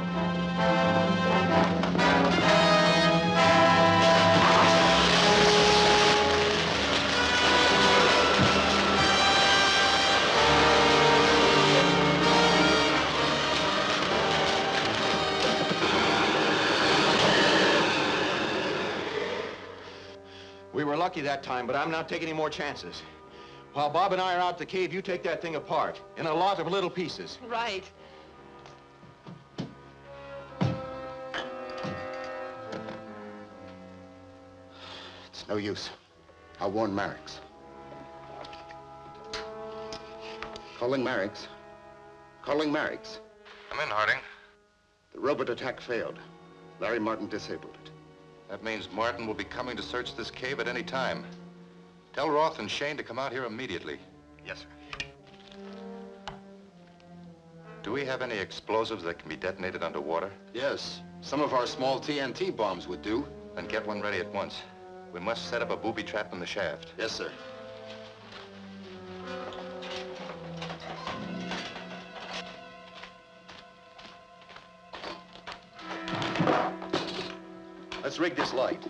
We were lucky that time, but I'm not taking any more chances. While Bob and I are out the cave, you take that thing apart in a lot of little pieces. Right. It's no use. I'll warn Mareks. Calling Mareks. Calling Mareks. Come in, Harding. The robot attack failed. Larry Martin disabled it. That means Martin will be coming to search this cave at any time. Tell Roth and Shane to come out here immediately. Yes, sir. Do we have any explosives that can be detonated underwater? Yes. Some of our small TNT bombs would do. Then get one ready at once. We must set up a booby trap in the shaft. Yes, sir. Let's rig this light.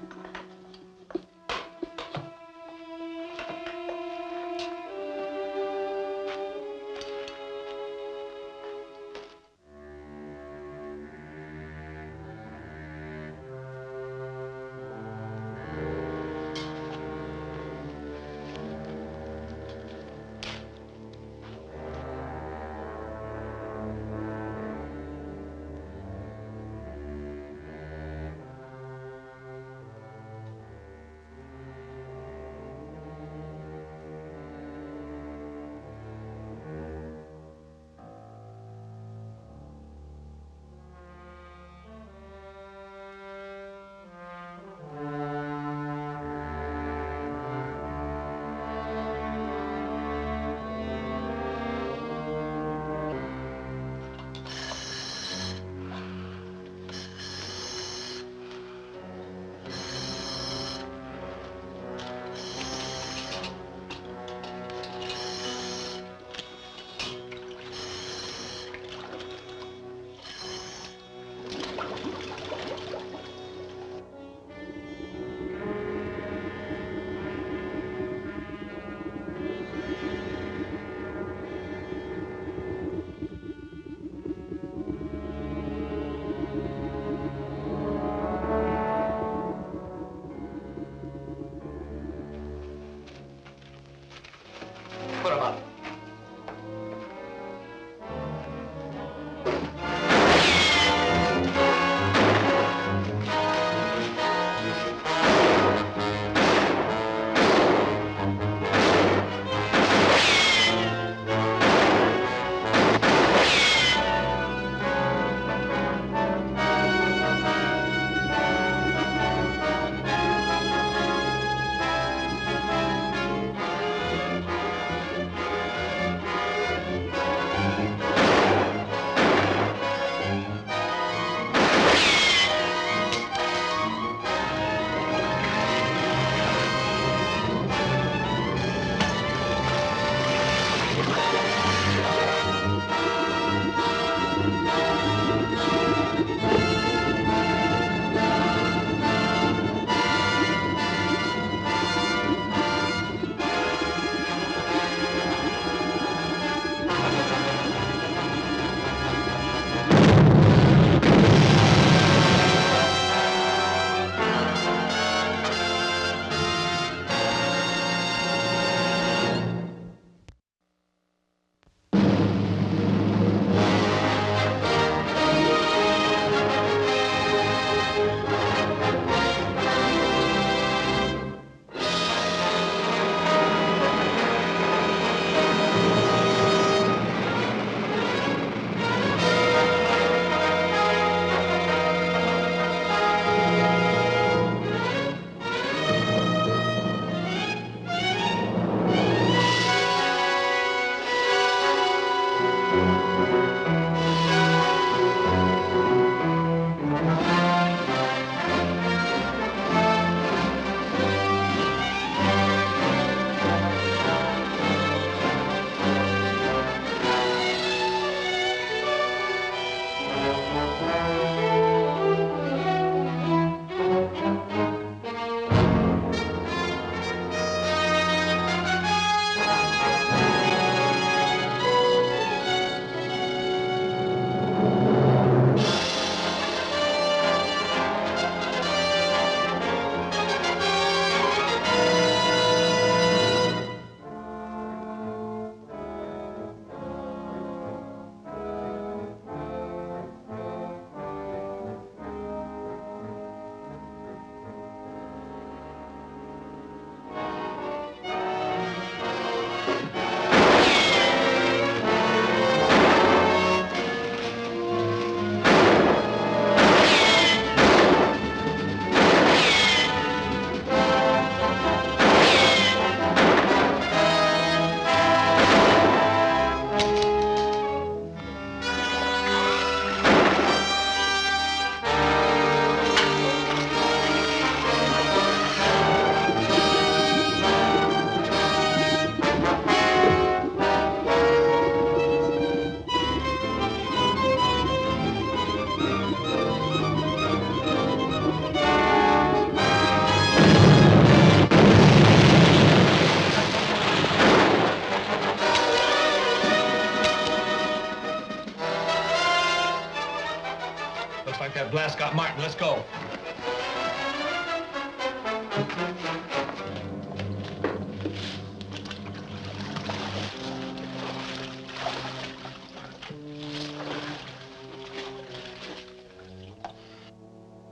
think that blast got Martin. Let's go.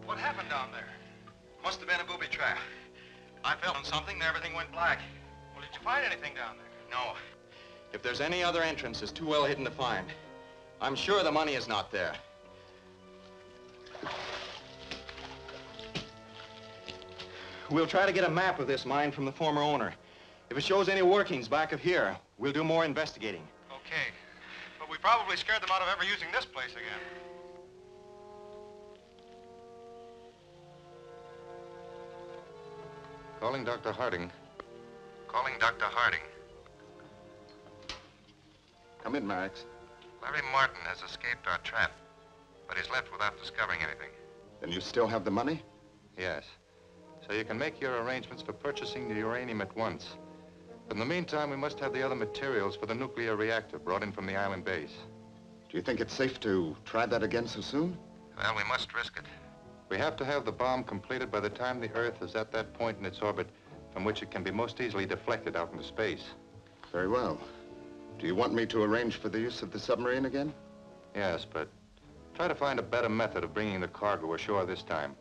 What happened down there? Must have been a booby trap. I fell on something and everything went black. Well, did you find anything down there? No. If there's any other entrance, it's too well hidden to find. I'm sure the money is not there. We'll try to get a map of this mine from the former owner. If it shows any workings back of here, we'll do more investigating. Okay. But we probably scared them out of ever using this place again. Calling Dr. Harding. Calling Dr. Harding. Come in, Marks. Larry Martin has escaped our trap, but he's left without discovering anything. Then you still have the money? Yes. So you can make your arrangements for purchasing the uranium at once. But in the meantime, we must have the other materials for the nuclear reactor brought in from the island base. Do you think it's safe to try that again so soon? Well, we must risk it. We have to have the bomb completed by the time the Earth is at that point in its orbit from which it can be most easily deflected out into space. Very well. Do you want me to arrange for the use of the submarine again? Yes, but try to find a better method of bringing the cargo ashore this time.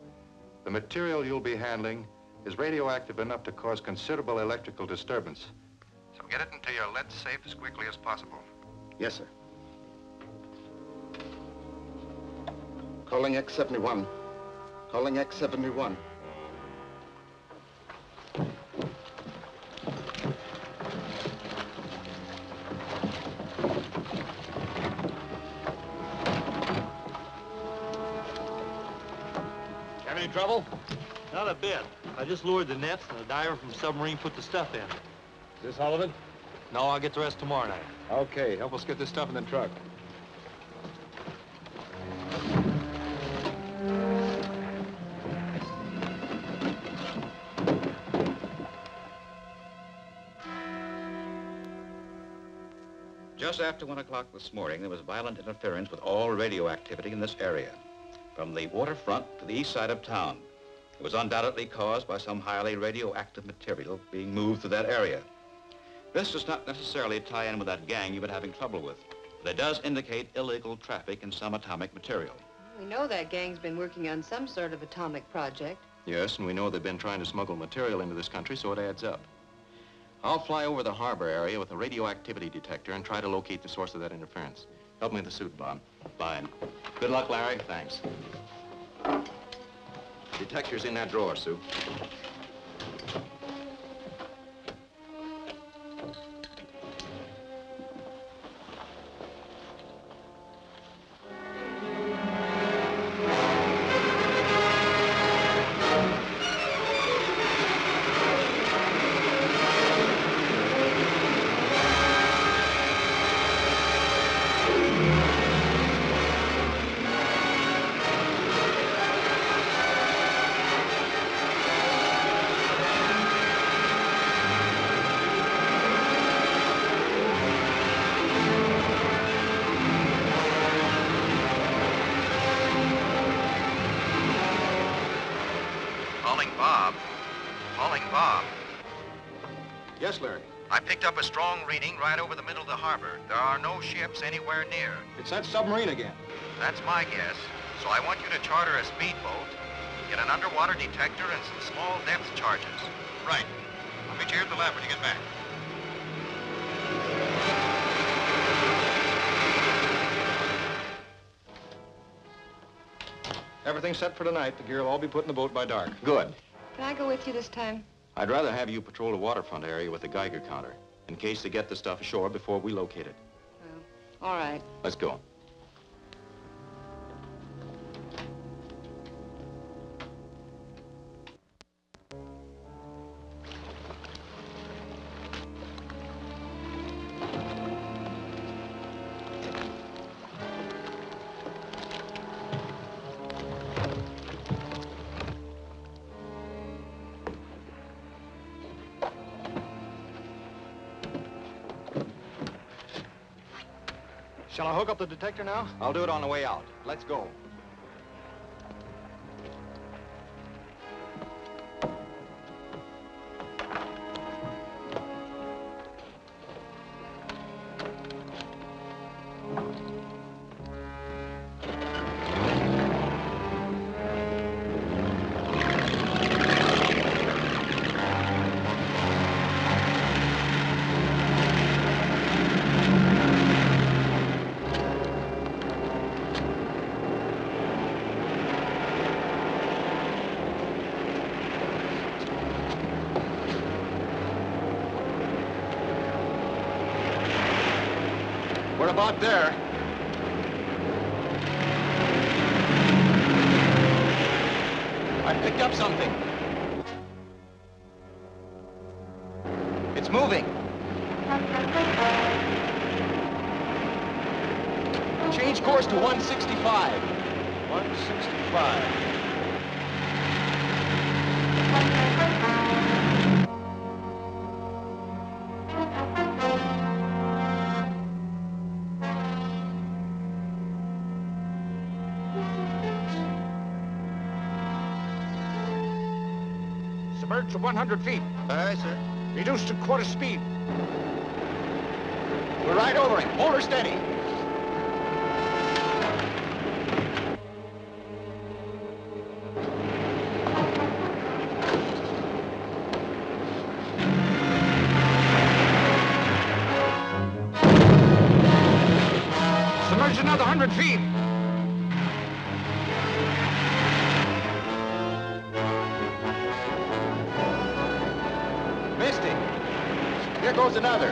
The material you'll be handling is radioactive enough to cause considerable electrical disturbance. So get it into your lead safe as quickly as possible. Yes, sir. Calling X-71. Calling X-71. Have any trouble? Not a bit. I just lured the nets and the diver from submarine put the stuff in. Is this all of it? No, I'll get the rest tomorrow night. Okay, help us get this stuff in the truck. Just after 1 o'clock this morning, there was violent interference with all radioactivity in this area, from the waterfront to the east side of town. It was undoubtedly caused by some highly radioactive material being moved through that area. This does not necessarily tie in with that gang you've been having trouble with, but it does indicate illegal traffic in some atomic material. We know that gang's been working on some sort of atomic project. Yes, and we know they've been trying to smuggle material into this country, so it adds up. I'll fly over the harbor area with a radioactivity detector and try to locate the source of that interference. Help me with the suit, Bob. Fine. Good luck, Larry. Thanks. Detector's in that drawer, Sue. Yes, Larry. I picked up a strong reading right over the middle of the harbor. There are no ships anywhere near. It's that submarine again. That's my guess. So I want you to charter a speedboat, get an underwater detector and some small depth charges. Right. I'll meet you here at the lab when you get back. Everything's set for tonight. The gear will all be put in the boat by dark. Good. Can I go with you this time? I'd rather have you patrol the waterfront area with the Geiger counter, in case they get the stuff ashore before we locate it. All right. Let's go. Shall I hook up the detector now? I'll do it on the way out. Let's go. about there. I picked up something. It's moving. Change course to 165. 165. Submerged to 100 feet. Aye, sir. Reduced to quarter speed. We're right over him. Hold her steady. Submerged another 100 feet. Missed him. Here goes another.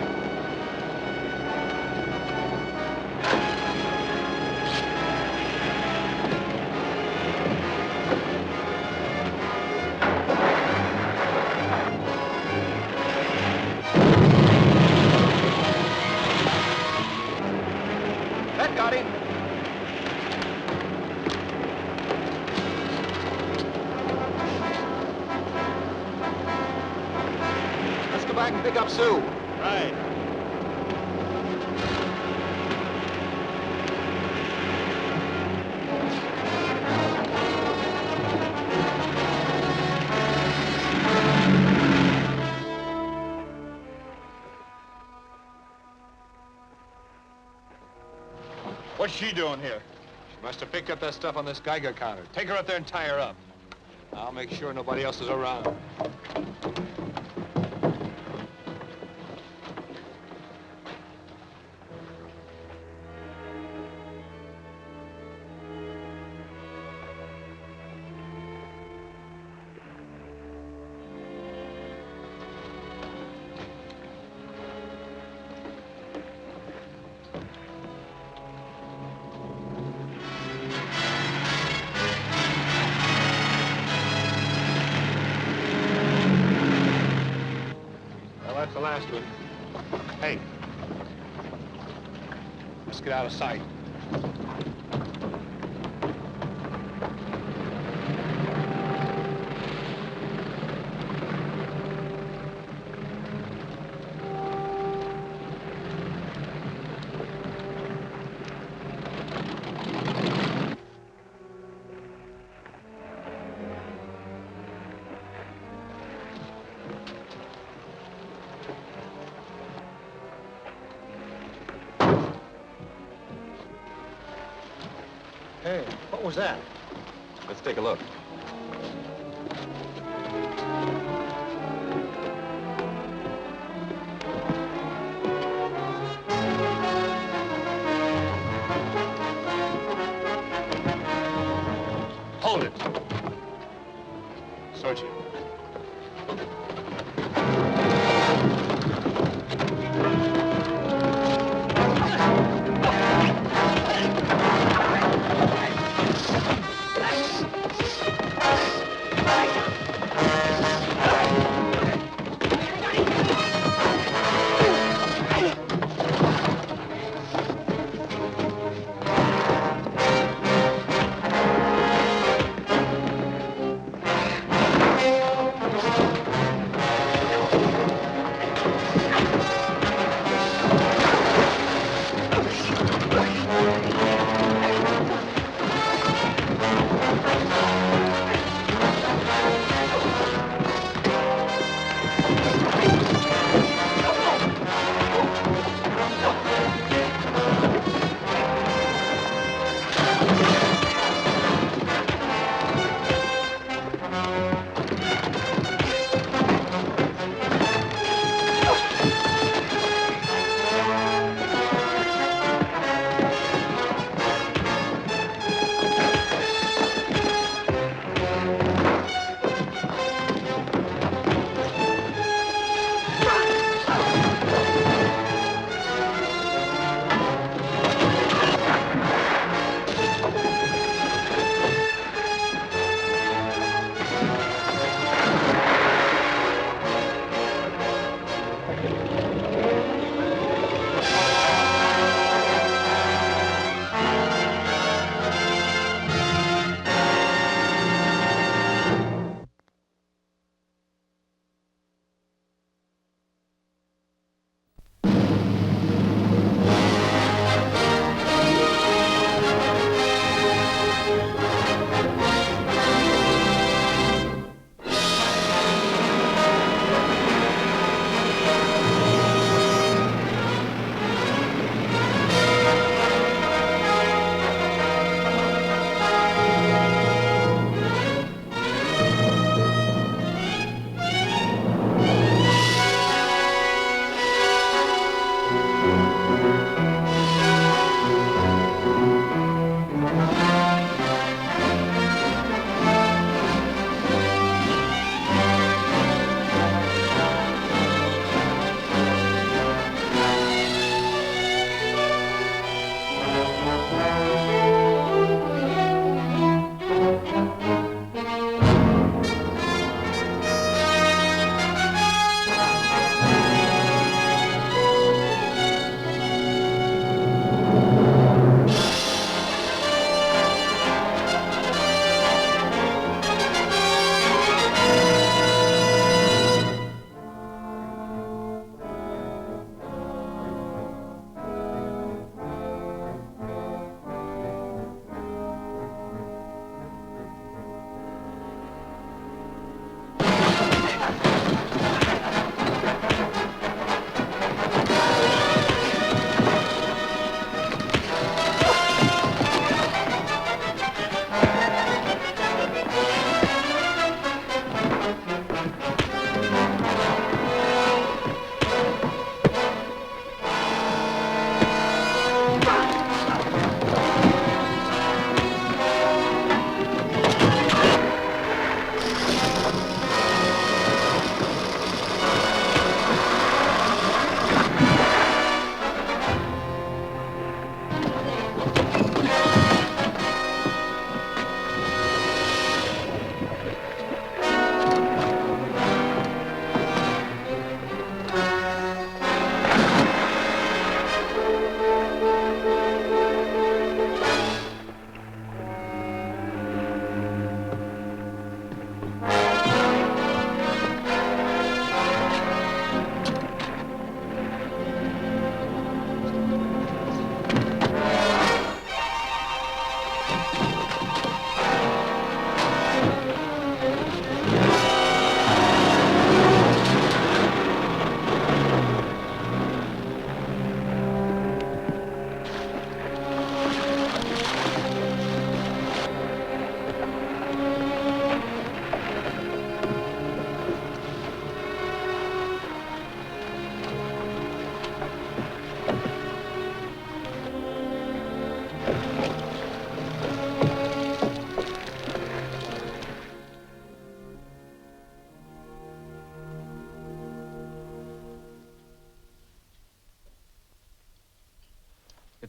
That got him. Let's go back and pick up Sue. Right. What's she doing here? She must have picked up that stuff on this Geiger counter. Take her up there and tie her up. I'll make sure nobody else is around. That's the last one. Hey. Let's get out of sight. Hey, what was that? Let's take a look. Hold it. Search it.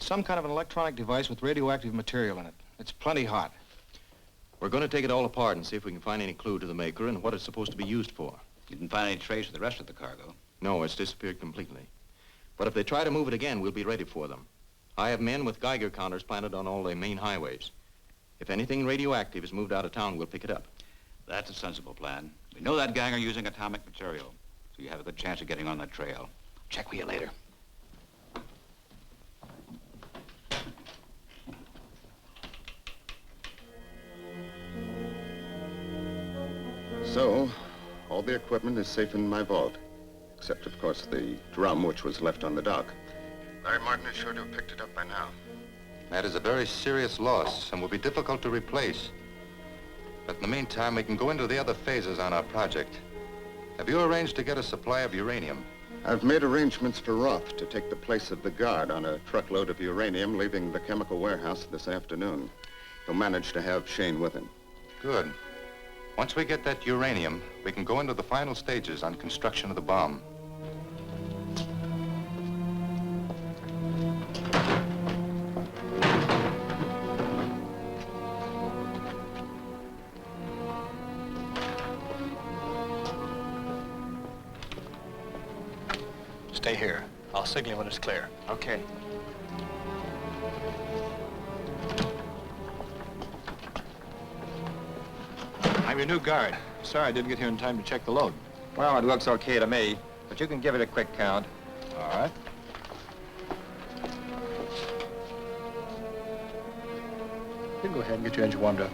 It's some kind of an electronic device with radioactive material in it. It's plenty hot. We're going to take it all apart and see if we can find any clue to the maker and what it's supposed to be used for. You didn't find any trace of the rest of the cargo? No, it's disappeared completely. But if they try to move it again, we'll be ready for them. I have men with Geiger counters planted on all the main highways. If anything radioactive is moved out of town, we'll pick it up. That's a sensible plan. We know that gang are using atomic material, so you have a good chance of getting on that trail. Check with you later. So, all the equipment is safe in my vault, except, of course, the drum which was left on the dock. Larry Martin is sure to have picked it up by now. That is a very serious loss and will be difficult to replace. But in the meantime, we can go into the other phases on our project. Have you arranged to get a supply of uranium? I've made arrangements for Roth to take the place of the guard on a truckload of uranium leaving the chemical warehouse this afternoon. He'll manage to have Shane with him. Good. Once we get that uranium, we can go into the final stages on construction of the bomb. Stay here. I'll signal you when it's clear. Okay. I'm your new guard. Sorry I didn't get here in time to check the load. Well, it looks okay to me, but you can give it a quick count. All right. You can go ahead and get your engine warmed up.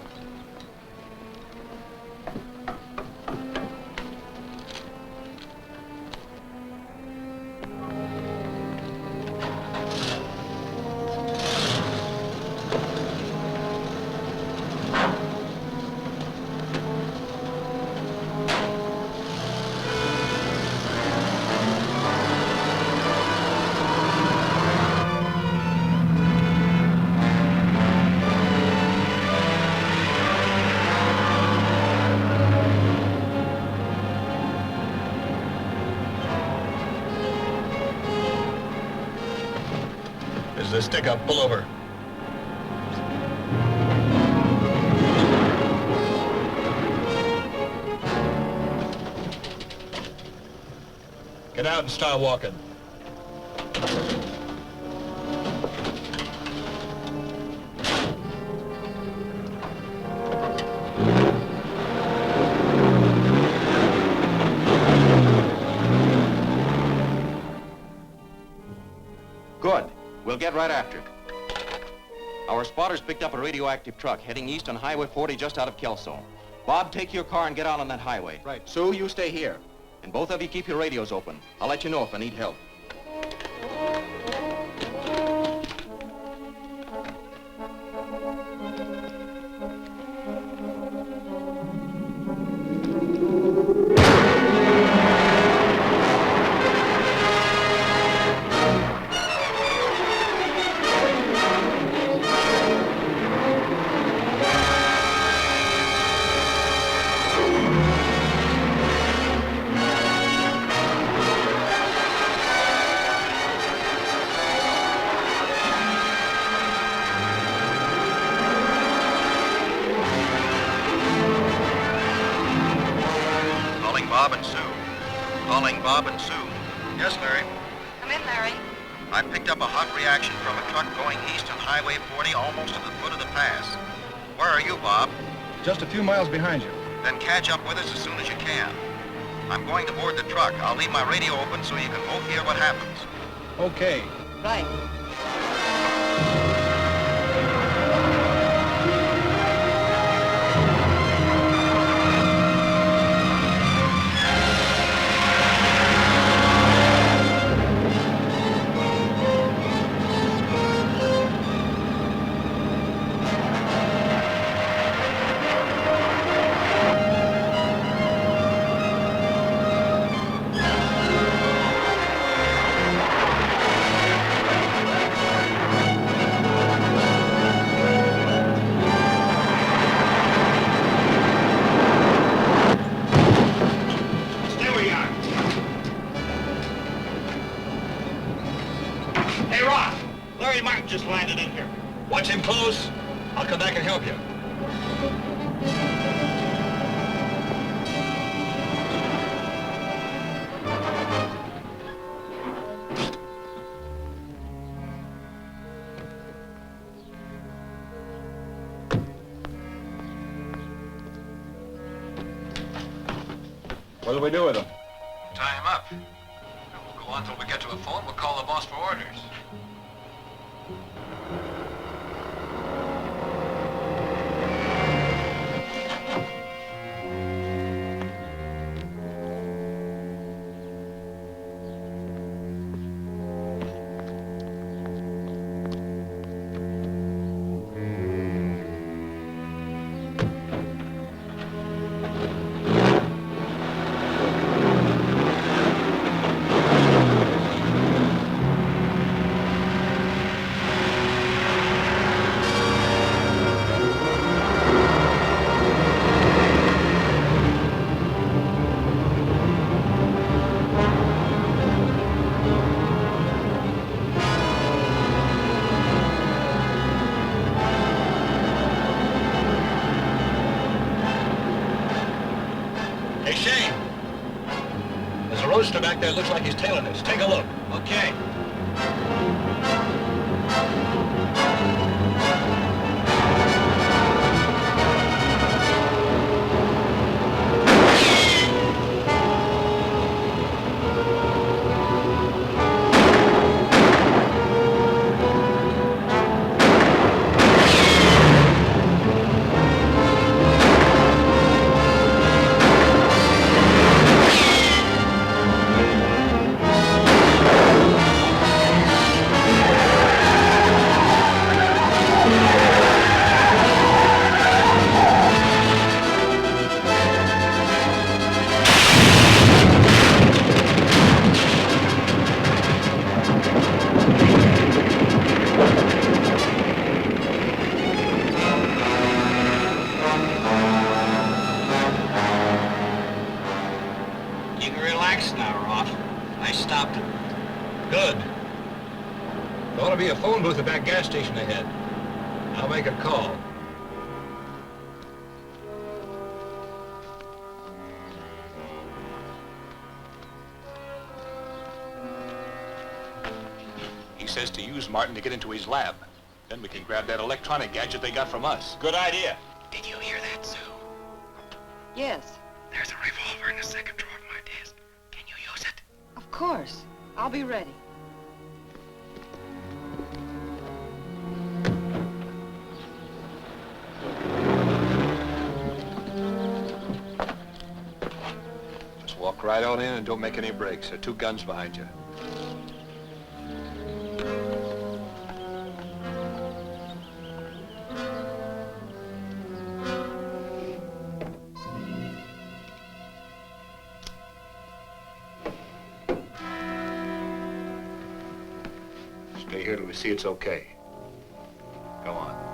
The stick up, pull over. Get out and start walking. Good. We'll get right after it. Our spotters picked up a radioactive truck heading east on Highway 40 just out of Kelso. Bob, take your car and get out on that highway. Right. Sue, you stay here. And both of you keep your radios open. I'll let you know if I need help. Bob and Sue. Calling Bob and Sue. Yes, Larry. Come in, Larry. I picked up a hot reaction from a truck going east on Highway 40 almost to the foot of the pass. Where are you, Bob? Just a few miles behind you. Then catch up with us as soon as you can. I'm going to board the truck. I'll leave my radio open so you can both hear what happens. Okay. Right. What'll we do with him? Tie him up. We'll go on till we get to a phone. We'll call the boss for orders. Back there looks like he's tailing us. Take a look. Okay. At that gas station ahead. I'll make a call. He says to use Martin to get into his lab. Then we can grab that electronic gadget they got from us. Good idea. Did you hear that, Sue? Yes. There's a revolver in the second drawer of my desk. Can you use it? Of course. I'll be ready. Walk right on in and don't make any breaks. There are 2 guns behind you. Stay here till we see it's okay. Go on.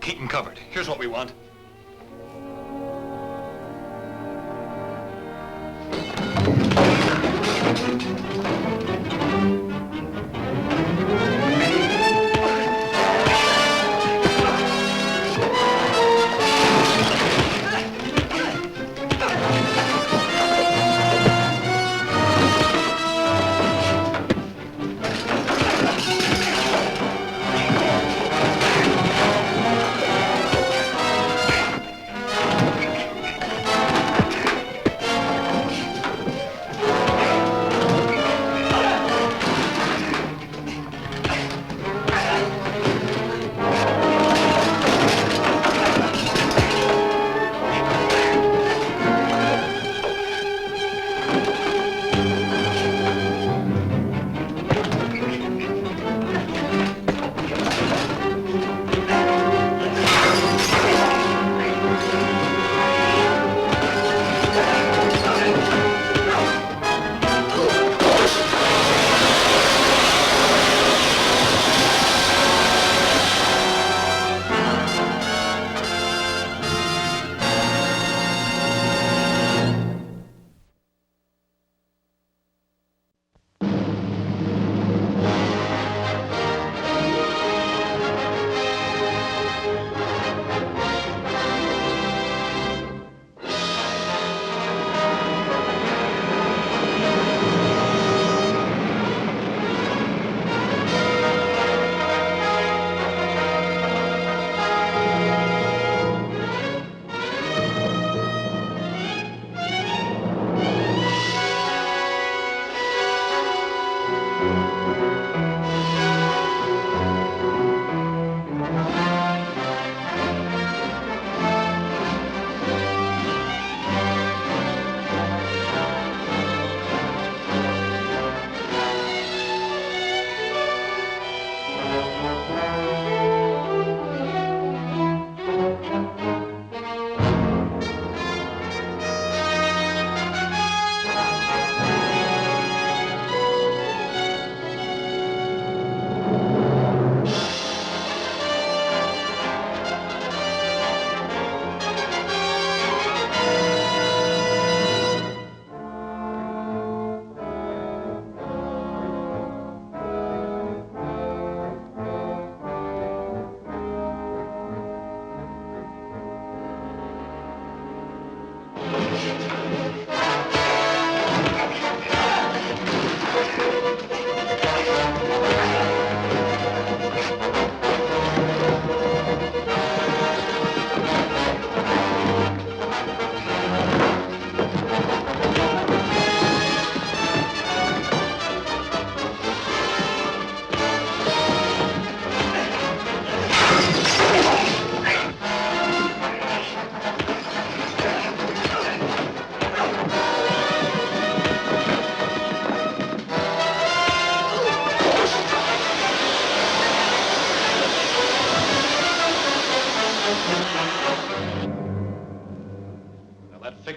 Keep them covered. Here's what we want.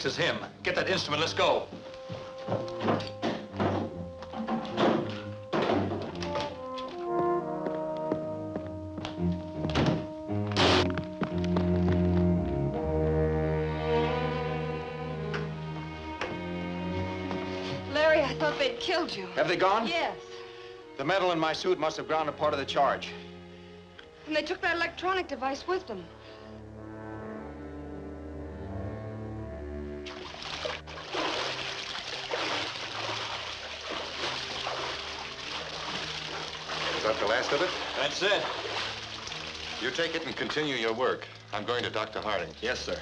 fix is him. Get that instrument, let's go. Larry, I thought they'd killed you. Have they gone? Yes. The metal in my suit must have grounded part of the charge. And they took that electronic device with them. Is that the last of it? That's it. You take it and continue your work. I'm going to Dr. Harding. Yes, sir.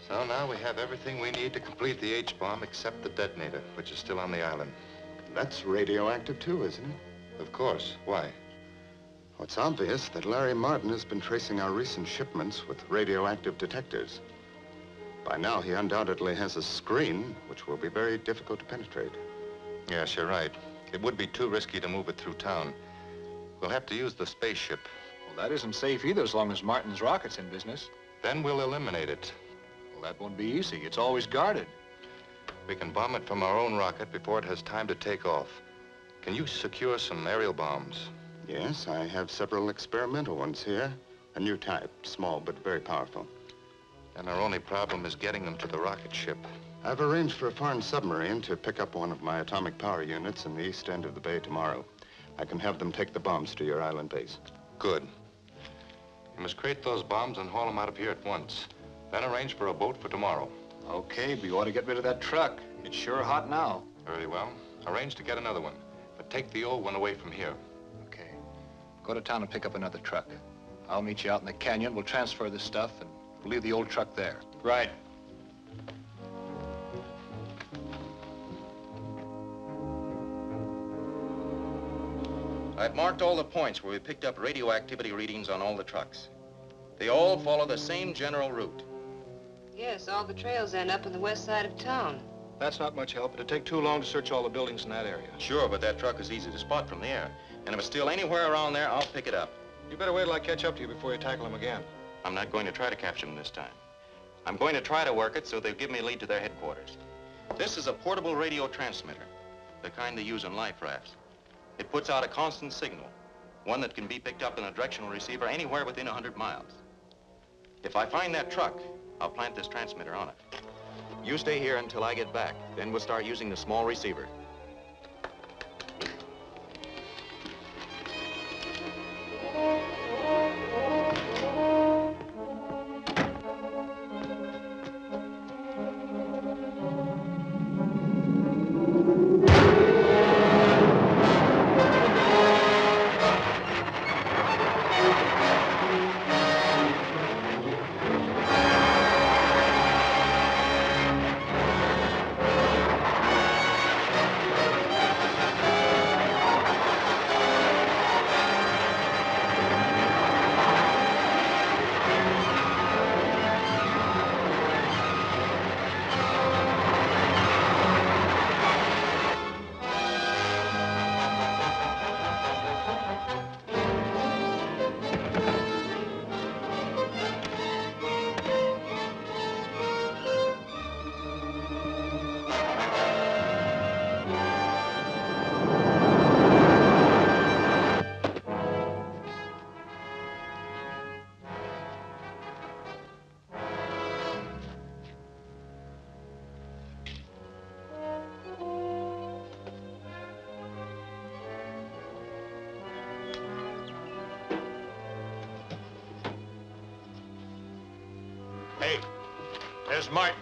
So now we have everything we need to complete the H-bomb except the detonator, which is still on the island. That's radioactive too, isn't it? Of course. Why? Well, it's obvious that Larry Martin has been tracing our recent shipments with radioactive detectors. By now, he undoubtedly has a screen, which will be very difficult to penetrate. Yes, you're right. It would be too risky to move it through town. We'll have to use the spaceship. Well, that isn't safe either as long as Martin's rocket's in business. Then we'll eliminate it. Well, that won't be easy. It's always guarded. We can bomb it from our own rocket before it has time to take off. Can you secure some aerial bombs? Yes, I have several experimental ones here. A new type, small but very powerful. And our only problem is getting them to the rocket ship. I've arranged for a foreign submarine to pick up one of my atomic power units in the east end of the bay tomorrow. I can have them take the bombs to your island base. Good. You must create those bombs and haul them out of here at once. Then arrange for a boat for tomorrow. Okay, but you ought to get rid of that truck. It's sure hot now. Very well. Arrange to get another one, but take the old one away from here. Okay. Go to town and pick up another truck. I'll meet you out in the canyon. We'll transfer this stuff and we'll leave the old truck there. Right. I've marked all the points where we picked up radioactivity readings on all the trucks. They all follow the same general route. Yes, all the trails end up on the west side of town. That's not much help. It'd take too long to search all the buildings in that area. Sure, but that truck is easy to spot from the air. And if it's still anywhere around there, I'll pick it up. You better wait till I catch up to you before you tackle them again. I'm not going to try to capture them this time. I'm going to try to work it so they'll give me a lead to their headquarters. This is a portable radio transmitter, the kind they use on life rafts. It puts out a constant signal, one that can be picked up in a directional receiver anywhere within 100 miles. If I find that truck, I'll plant this transmitter on it. You stay here until I get back. Then we'll start using the small receiver. Hey, there's Martin.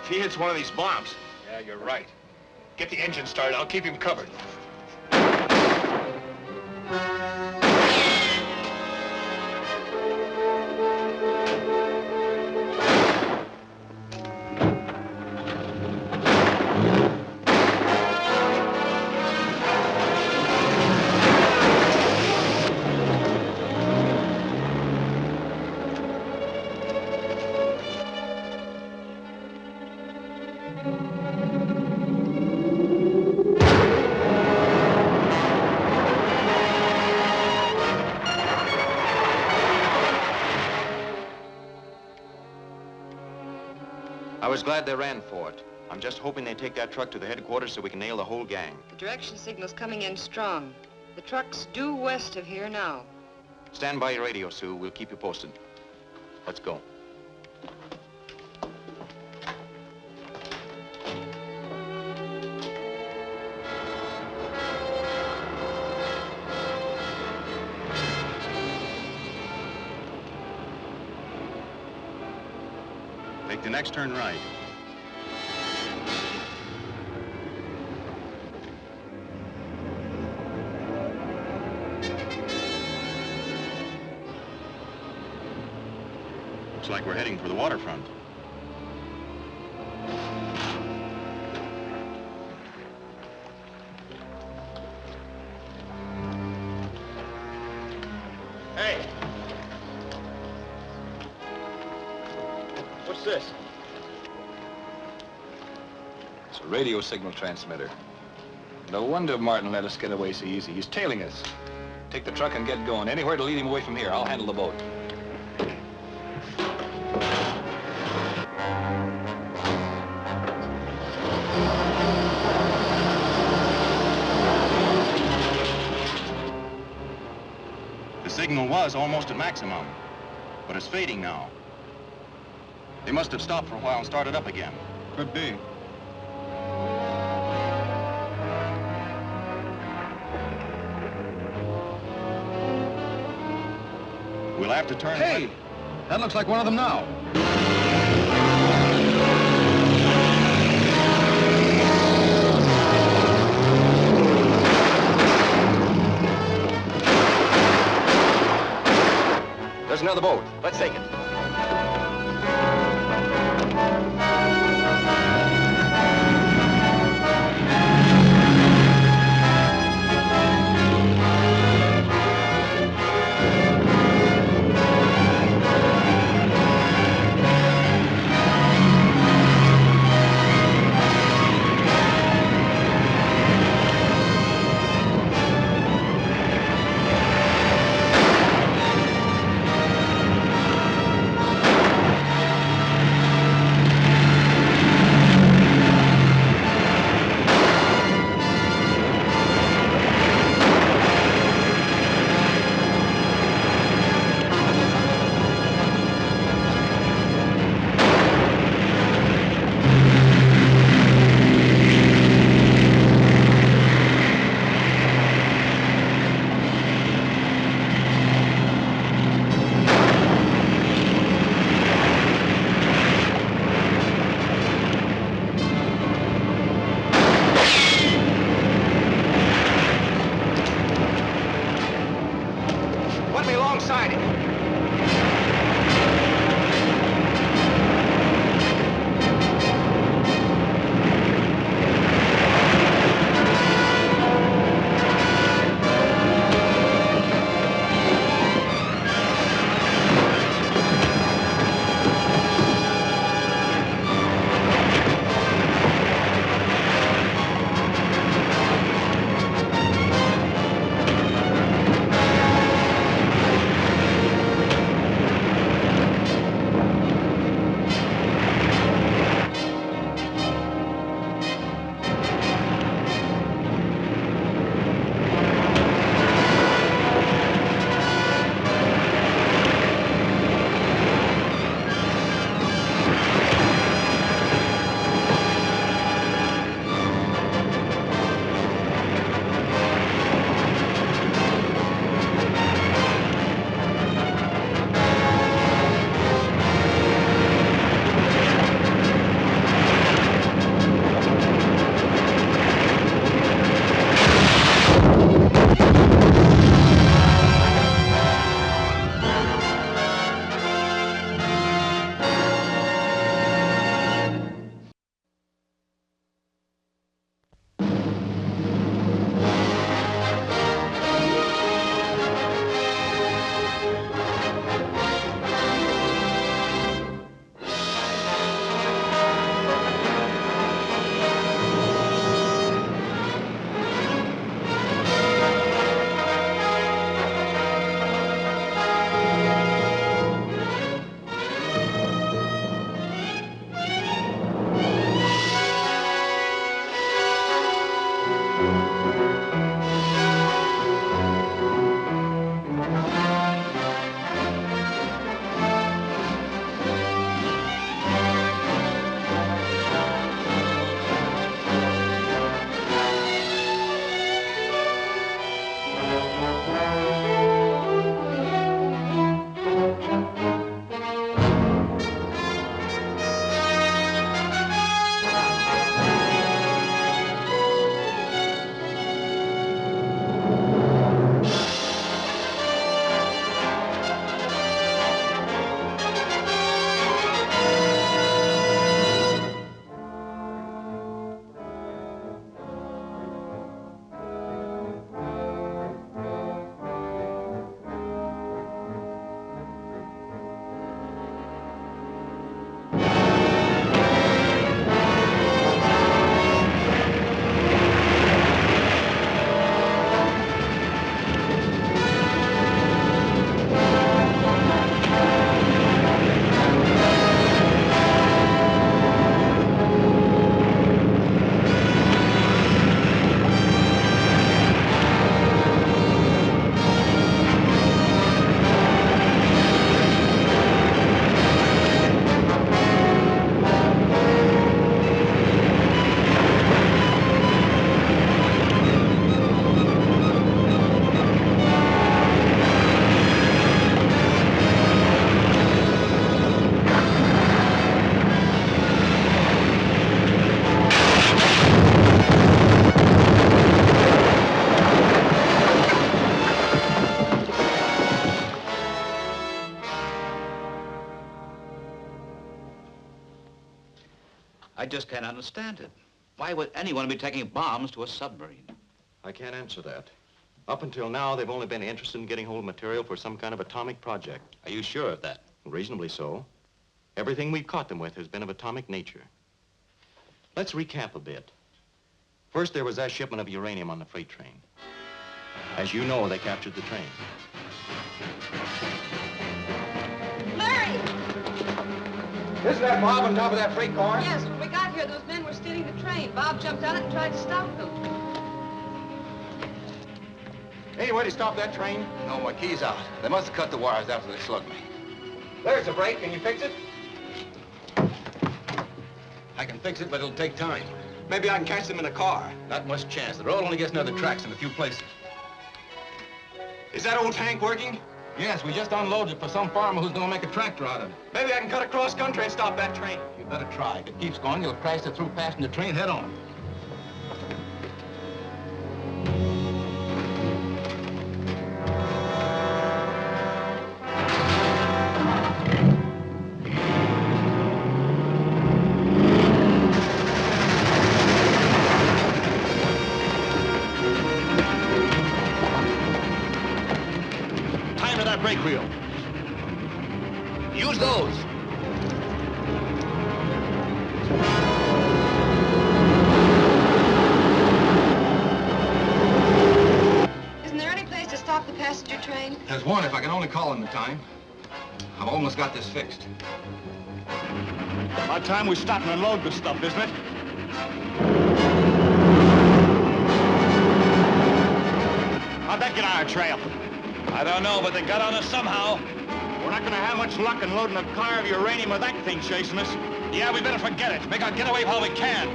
He hits one of these bombs. Yeah, you're right. Get the engine started. I'll keep him covered. I was glad they ran for it. I'm just hoping they take that truck to the headquarters so we can nail the whole gang. The direction signal's coming in strong. The truck's due west of here now. Stand by your radio, Sue. We'll keep you posted. Let's go. Take the next turn right. Looks like we're heading for the waterfront. Hey! What's this? It's a radio signal transmitter. No wonder Martin let us get away so easy. He's tailing us. Take the truck and get going. Anywhere to lead him away from here. I'll handle the boat. The signal was almost at maximum, but it's fading now. They must have stopped for a while and started up again. Could be. We'll have to turn... Hey! That looks like one of them now. There's another boat. Let's take it. I just can't understand it. Why would anyone be taking bombs to a submarine? I can't answer that. Up until now, they've only been interested in getting hold of material for some kind of atomic project. Are you sure of that? Reasonably so. Everything we've caught them with has been of atomic nature. Let's recap a bit. First, there was that shipment of uranium on the freight train. As you know, they captured the train. Larry! Isn't that Bob on top of that freight car? Yes, when we got here, those men were stealing the train. Bob jumped on it and tried to stop them. Any way to stop that train? No, my key's out. They must have cut the wires after they slugged me. There's the brake. Can you fix it? I can fix it, but it'll take time. Maybe I can catch them in a car. Not much chance. The road only gets another tracks in a few places. Is that old tank working? Yes, we just unloaded it for some farmer who's gonna make a tractor out of it. Maybe I can cut across country and stop that train. You better try. If it keeps going, you'll crash the through passenger train head on. Brake wheel. Use those. Isn't there any place to stop the passenger train? There's one if I can only call in the time. I've almost got this fixed. About time we stop and unload this stuff, isn't it? How'd that get on our trail? I don't know, but they got on us somehow. We're not gonna have much luck in loading a car of uranium with that thing chasing us. Yeah, we better forget it. Make our getaway while we can.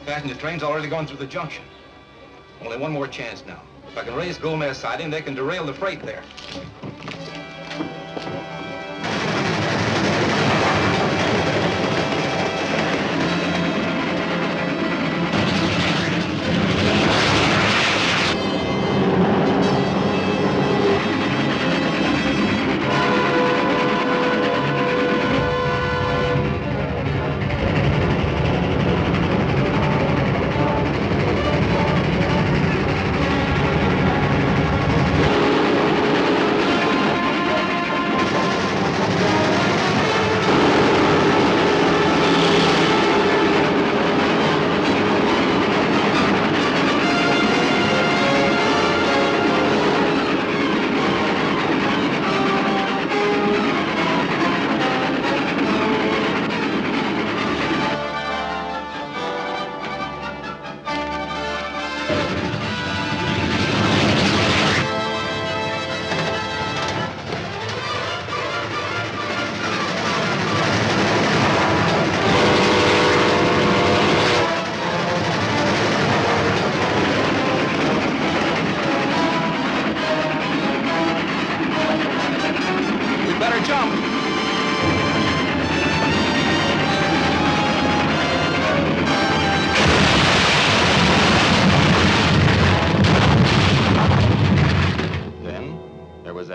Passenger train's already gone through the junction. Only one more chance now. If I can raise Gomez siding, they can derail the freight there.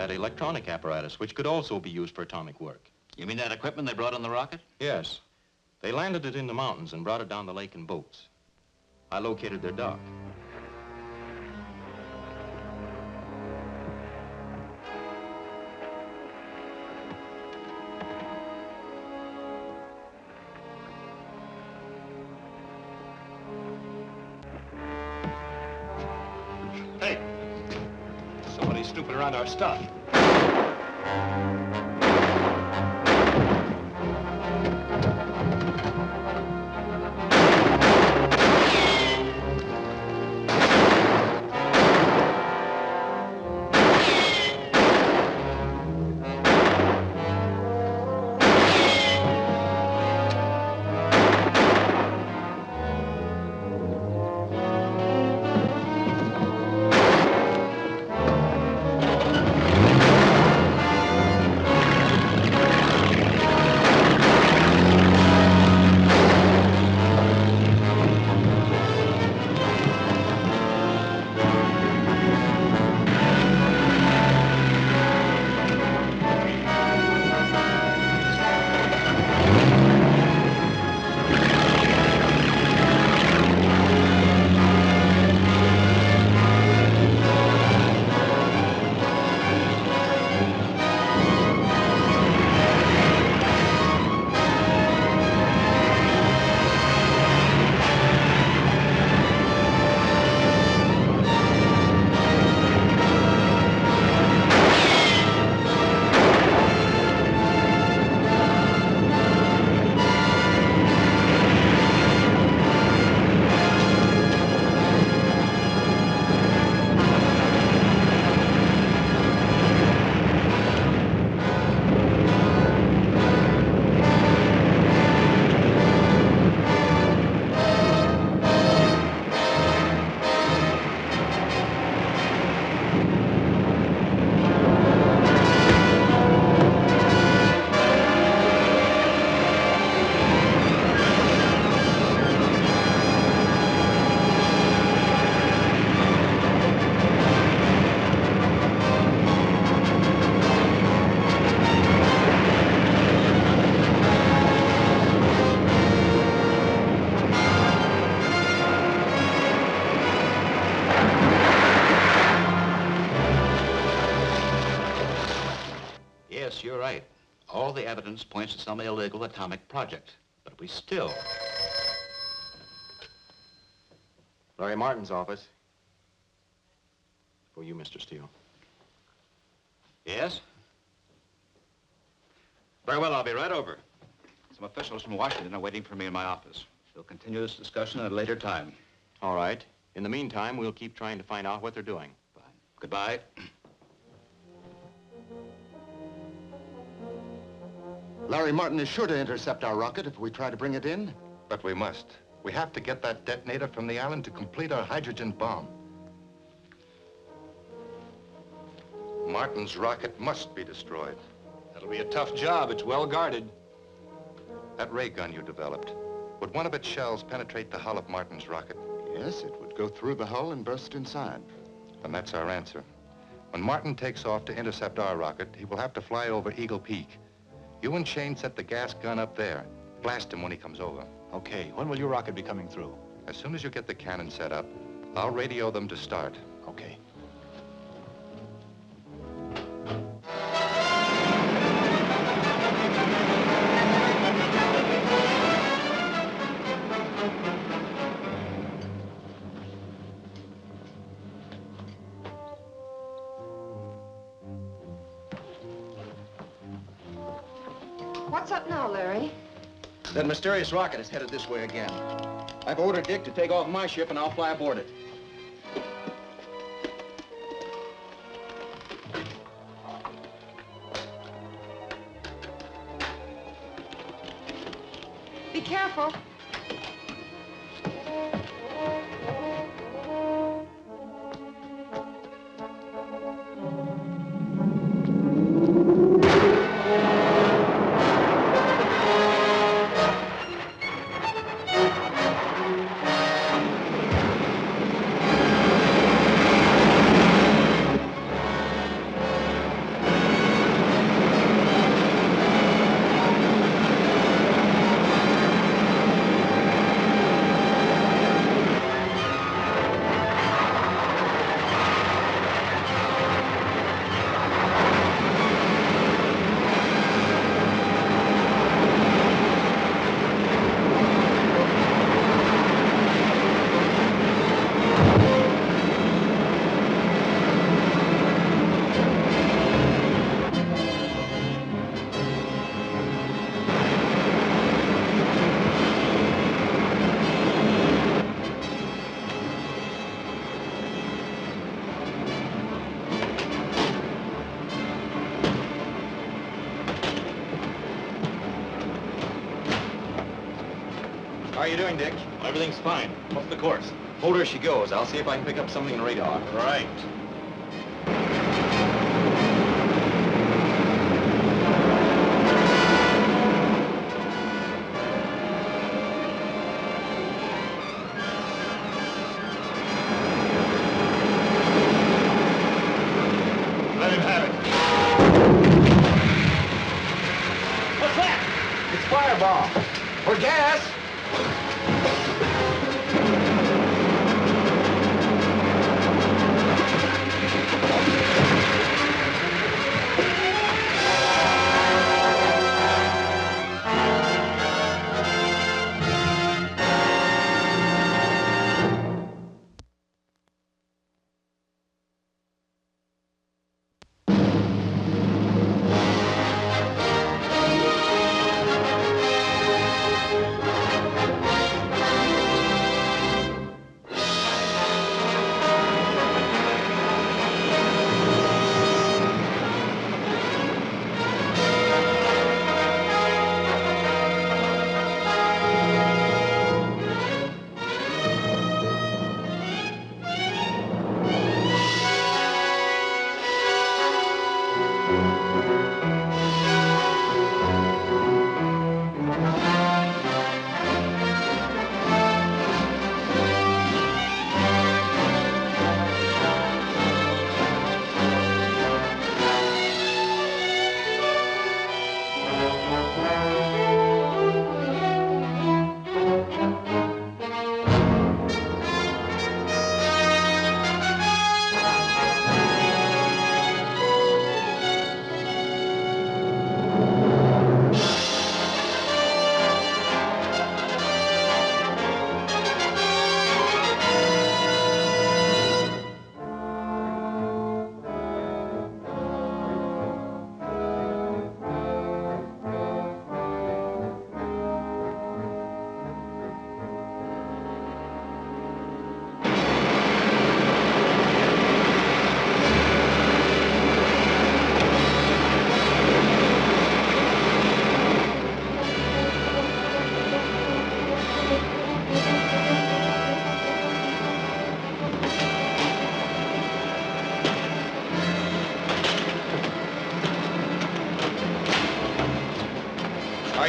Electronic apparatus, which could also be used for atomic work. You mean that equipment they brought on the rocket? Yes. They landed it in the mountains and brought it down the lake in boats. I located their dock. Hey, somebody's snooping around our stuff. All the evidence points to some illegal atomic project, but we still... Larry Martin's office. For you, Mr. Steele. Yes? Very well, I'll be right over. Some officials from Washington are waiting for me in my office. We'll continue this discussion at a later time. All right. In the meantime, we'll keep trying to find out what they're doing. Fine. Goodbye. Larry Martin is sure to intercept our rocket if we try to bring it in. But we must. We have to get that detonator from the island to complete our hydrogen bomb. Martin's rocket must be destroyed. That'll be a tough job. It's well guarded. That ray gun you developed, would one of its shells penetrate the hull of Martin's rocket? Yes, it would go through the hull and burst inside. And that's our answer. When Martin takes off to intercept our rocket, he will have to fly over Eagle Peak. You and Shane set the gas gun up there. Blast him when he comes over. Okay, when will your rocket be coming through? As soon as you get the cannon set up, I'll radio them to start. Okay. What's up now, Larry? That mysterious rocket is headed this way again. I've ordered Dick to take off my ship and I'll fly aboard it. Be careful. How are you doing, Dick? Everything's fine. What's the course? Hold her as she goes. I'll see if I can pick up something on radar. Right. Let him have it. What's that? It's fireball. Or gas.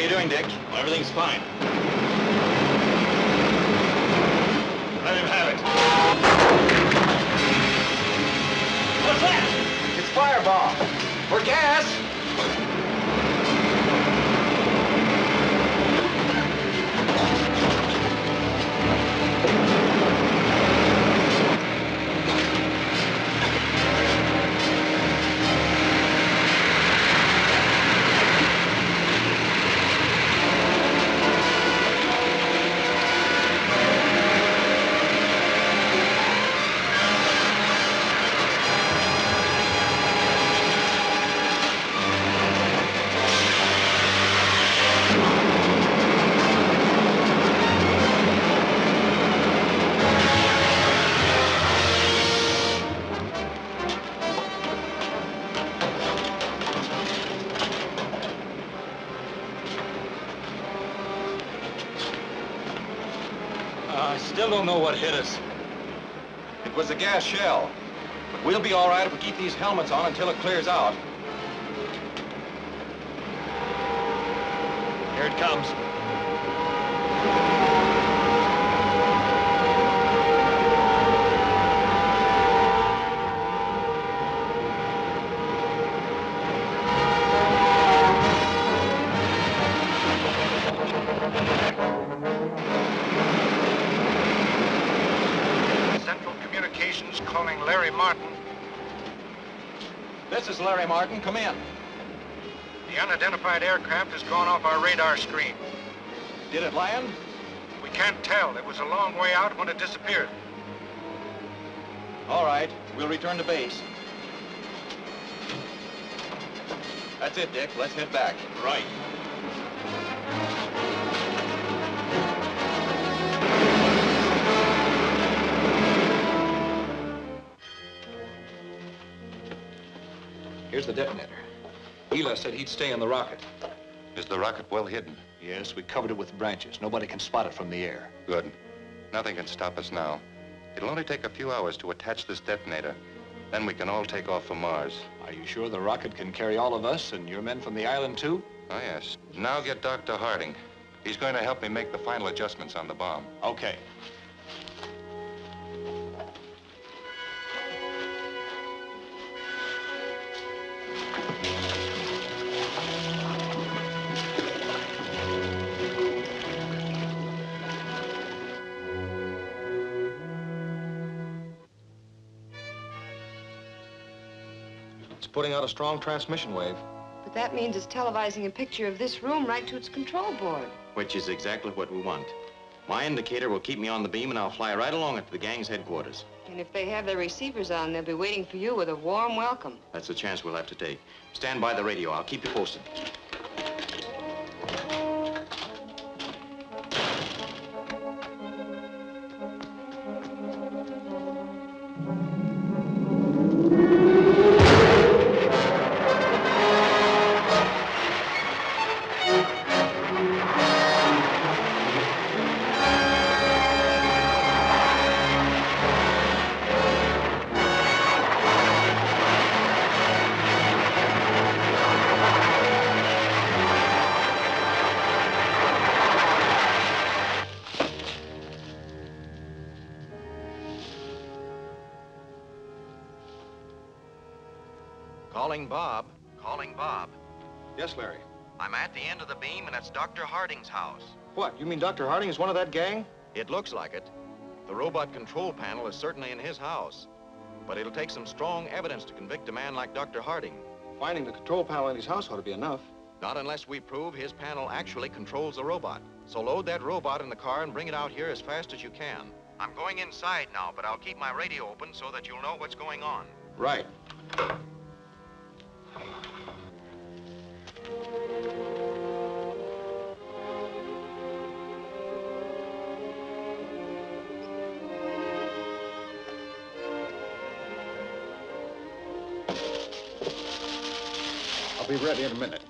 you doing, Dick? Well, everything's fine. Let him have it. What's that? It's fireball. For gas. I still don't know what hit us. It was a gas shell. But we'll be all right if we keep these helmets on until it clears out. Here it comes. Central Communications calling Larry Martin. This is Larry Martin. Come in. The unidentified aircraft has gone off our radar screen. Did it land? We can't tell. It was a long way out when it disappeared. All right. We'll return to base. That's it, Dick. Let's head back. Right. Here's the detonator. Eli said he'd stay in the rocket. Is the rocket well hidden? Yes, we covered it with branches. Nobody can spot it from the air. Good. Nothing can stop us now. It'll only take a few hours to attach this detonator. Then we can all take off for Mars. Are you sure the rocket can carry all of us and your men from the island, too? Oh, yes. Now get Dr. Harding. He's going to help me make the final adjustments on the bomb. Okay. It's putting out a strong transmission wave. But that means it's televising a picture of this room right to its control board. Which is exactly what we want. My indicator will keep me on the beam, and I'll fly right along it to the gang's headquarters. And if they have their receivers on, they'll be waiting for you with a warm welcome. That's a chance we'll have to take. Stand by the radio. I'll keep you posted. Calling Bob. Calling Bob. Yes, Larry. I'm at the end of the beam, and it's Dr. Harding's house. What, you mean Dr. Harding is one of that gang? It looks like it. The robot control panel is certainly in his house. But it'll take some strong evidence to convict a man like Dr. Harding. Finding the control panel in his house ought to be enough. Not unless we prove his panel actually controls the robot. So load that robot in the car and bring it out here as fast as you can. I'm going inside now, but I'll keep my radio open so that you'll know what's going on. Right. I'll be ready in a minute.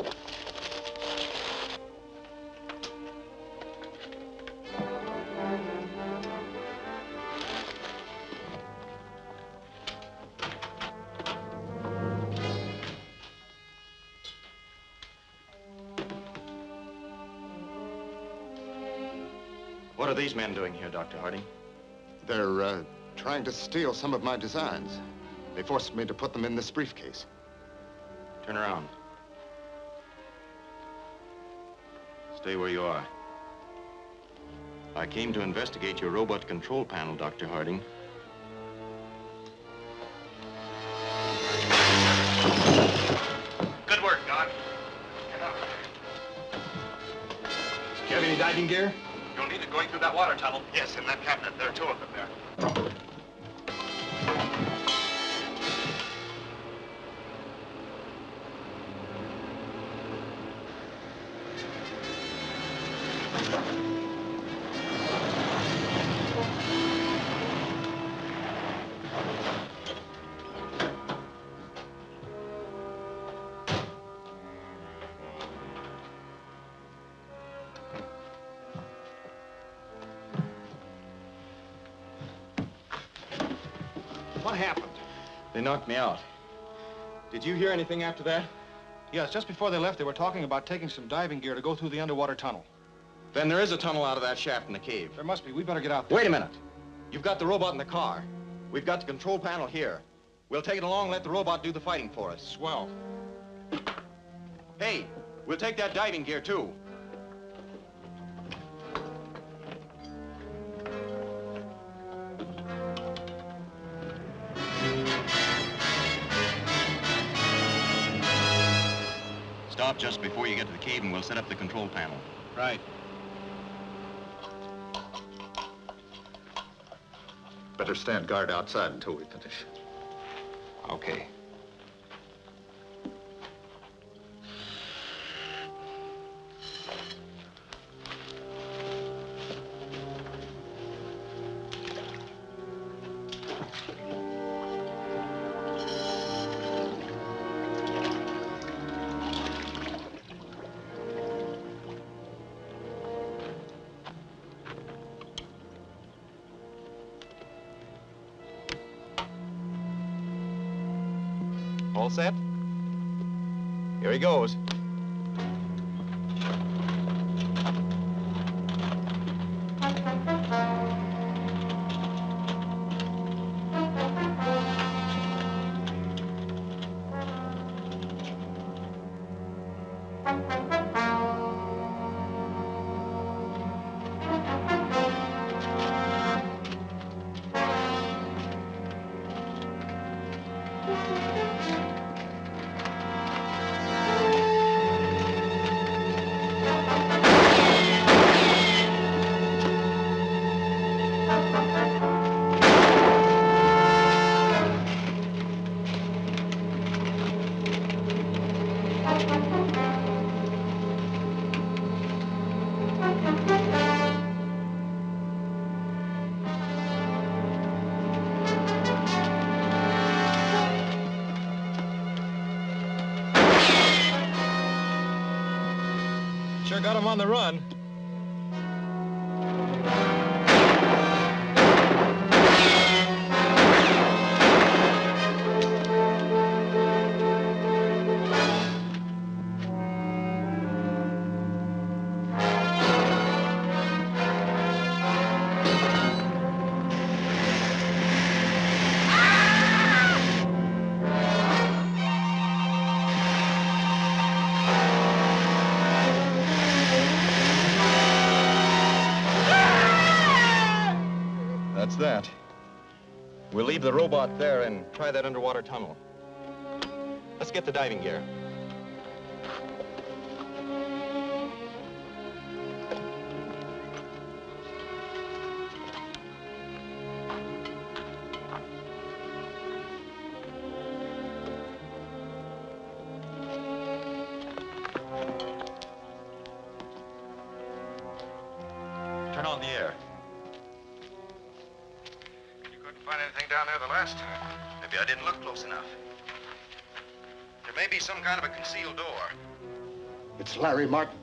What are these men doing here, Dr. Harding? They're trying to steal some of my designs. They forced me to put them in this briefcase. Turn around. Stay where you are. I came to investigate your robot control panel, Dr. Harding. Good work, Doc. Do you have any diving gear? You'll need it going through that water tunnel. Yes, in that cabinet. There are 2 of them there. What happened? They knocked me out. Did you hear anything after that? Yes, just before they left, they were talking about taking some diving gear to go through the underwater tunnel. Then there is a tunnel out of that shaft in the cave. There must be. We better get out there. Wait a minute. You've got the robot in the car. We've got the control panel here. We'll take it along and let the robot do the fighting for us. Swell. Hey, we'll take that diving gear, too. Stop just before you get to the cave and we'll set up the control panel. Right. Better stand guard outside until we finish. Okay. All set? Here he goes. Sure got him on the run. That's that. We'll leave the robot there and try that underwater tunnel. Let's get the diving gear. Turn on the air. Find anything down there the last time? Maybe I didn't look close enough. There may be some kind of a concealed door. It's Larry Martin.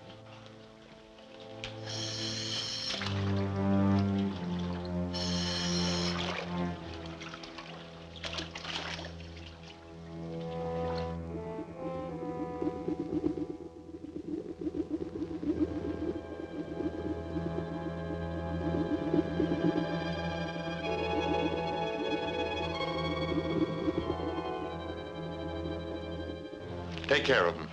Take care of him.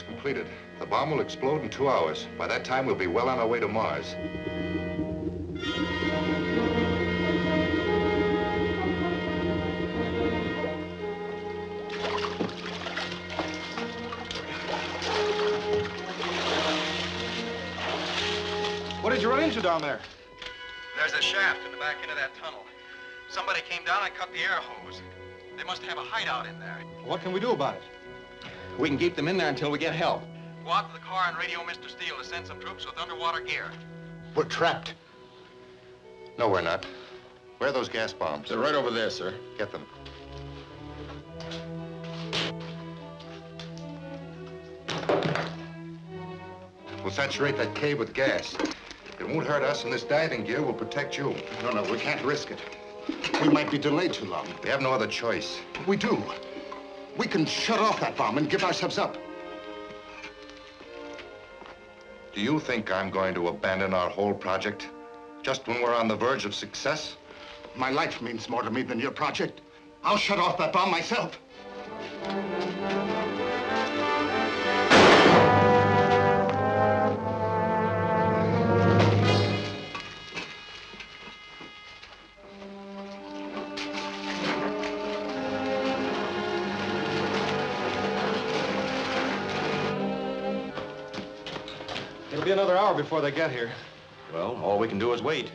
Completed. The bomb will explode in 2 hours. By that time, we'll be well on our way to Mars. What did you run into down there? There's a shaft in the back end of that tunnel. Somebody came down and cut the air hose. They must have a hideout in there. What can we do about it? We can keep them in there until we get help. Go out to the car and radio Mr. Steele to send some troops with underwater gear. We're trapped. No, we're not. Where are those gas bombs? They're right over there, sir. Get them. We'll saturate that cave with gas. It won't hurt us, and this diving gear will protect you. No, we can't risk it. We might be delayed too long. We have no other choice. We do. We can shut off that bomb and give ourselves up. Do you think I'm going to abandon our whole project just when we're on the verge of success? My life means more to me than your project. I'll shut off that bomb myself. It'll be another hour before they get here. Well, all we can do is wait.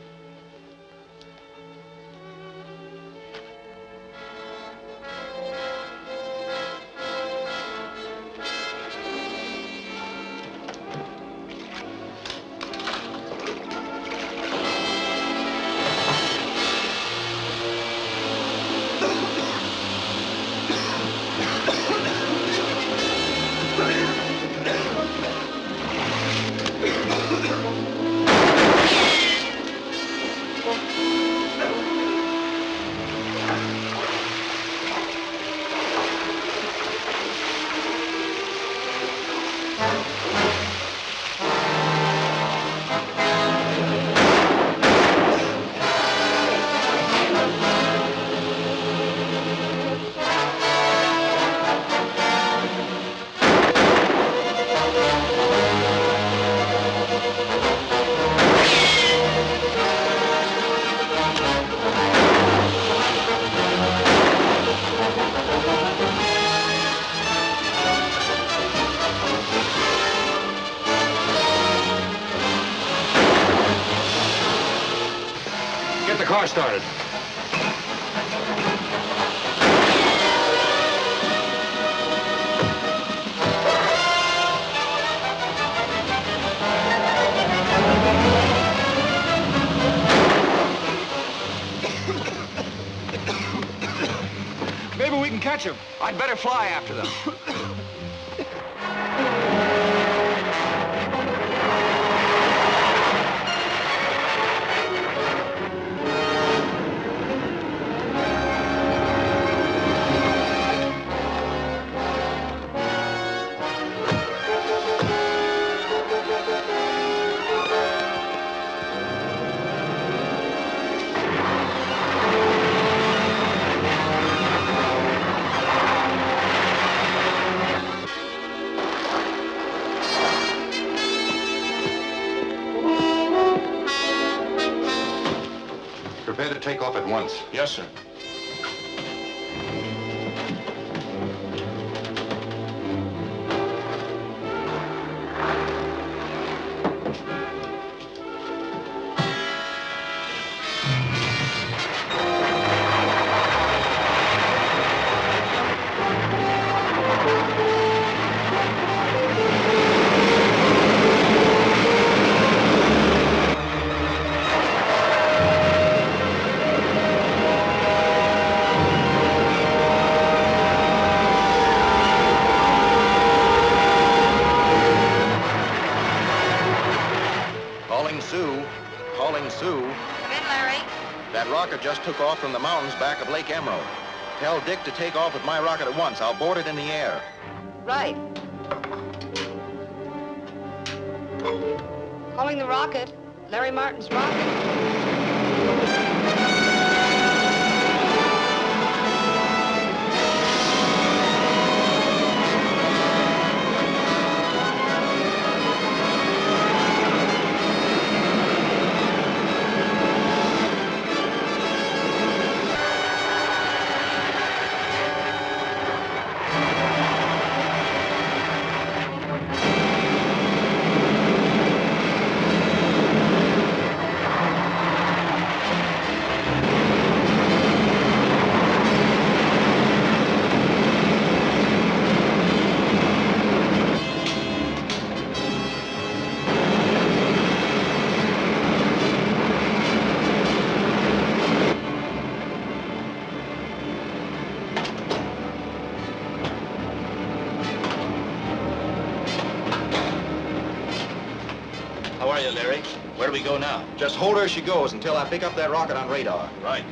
Car started. Maybe we can catch them. I'd better fly after them. Prepare to take off at once. Yes, sir. Just took off from the mountains back of Lake Emerald. Tell Dick to take off with my rocket at once. I'll board it in the air. Right. Calling the rocket. Larry Martin's rocket. Larry. Where do we go now? Just hold her as she goes until I pick up that rocket on radar. Right.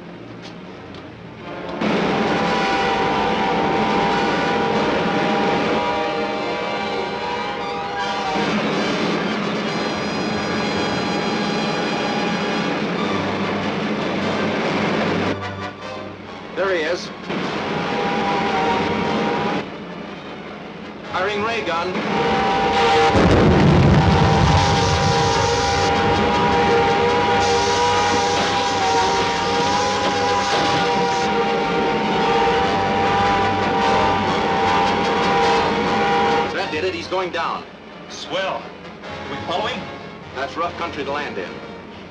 There he is. Firing ray gun. That did it. He's going down. Swell. Are we following? That's rough country to land in.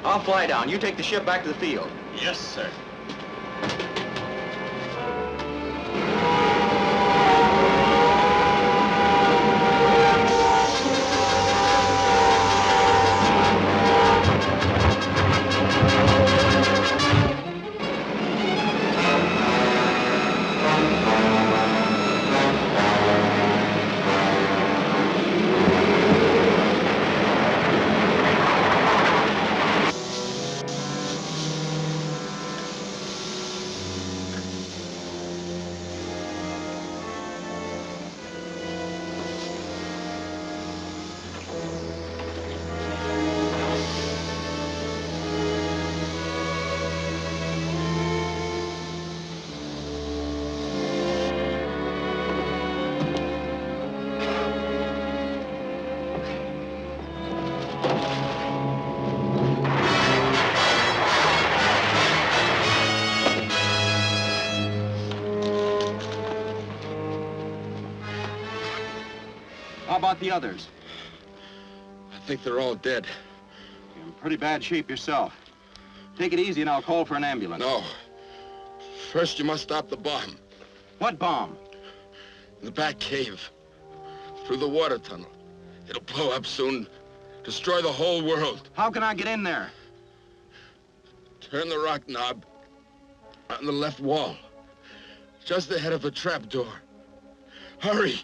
I'll fly down. You take the ship back to the field. Yes, sir. How about the others? I think they're all dead. You're in pretty bad shape yourself. Take it easy and I'll call for an ambulance. No. First, you must stop the bomb. What bomb? In the back cave. Through the water tunnel. It'll blow up soon. Destroy the whole world. How can I get in there? Turn the rock knob on the left wall. Just ahead of the trap door. Hurry!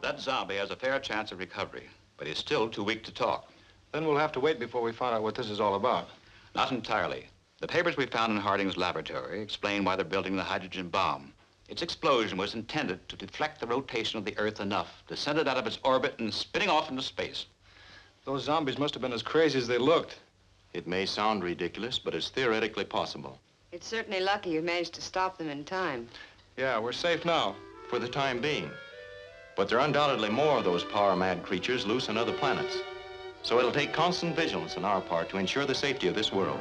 That zombie has a fair chance of recovery, but he's still too weak to talk. Then we'll have to wait before we find out what this is all about. Not entirely. The papers we found in Harding's laboratory explain why they're building the hydrogen bomb. Its explosion was intended to deflect the rotation of the Earth enough to send it out of its orbit and spinning off into space. Those zombies must have been as crazy as they looked. It may sound ridiculous, but it's theoretically possible. It's certainly lucky you managed to stop them in time. Yeah, we're safe now. For the time being. But there are undoubtedly more of those power-mad creatures loose on other planets. So it'll take constant vigilance on our part to ensure the safety of this world.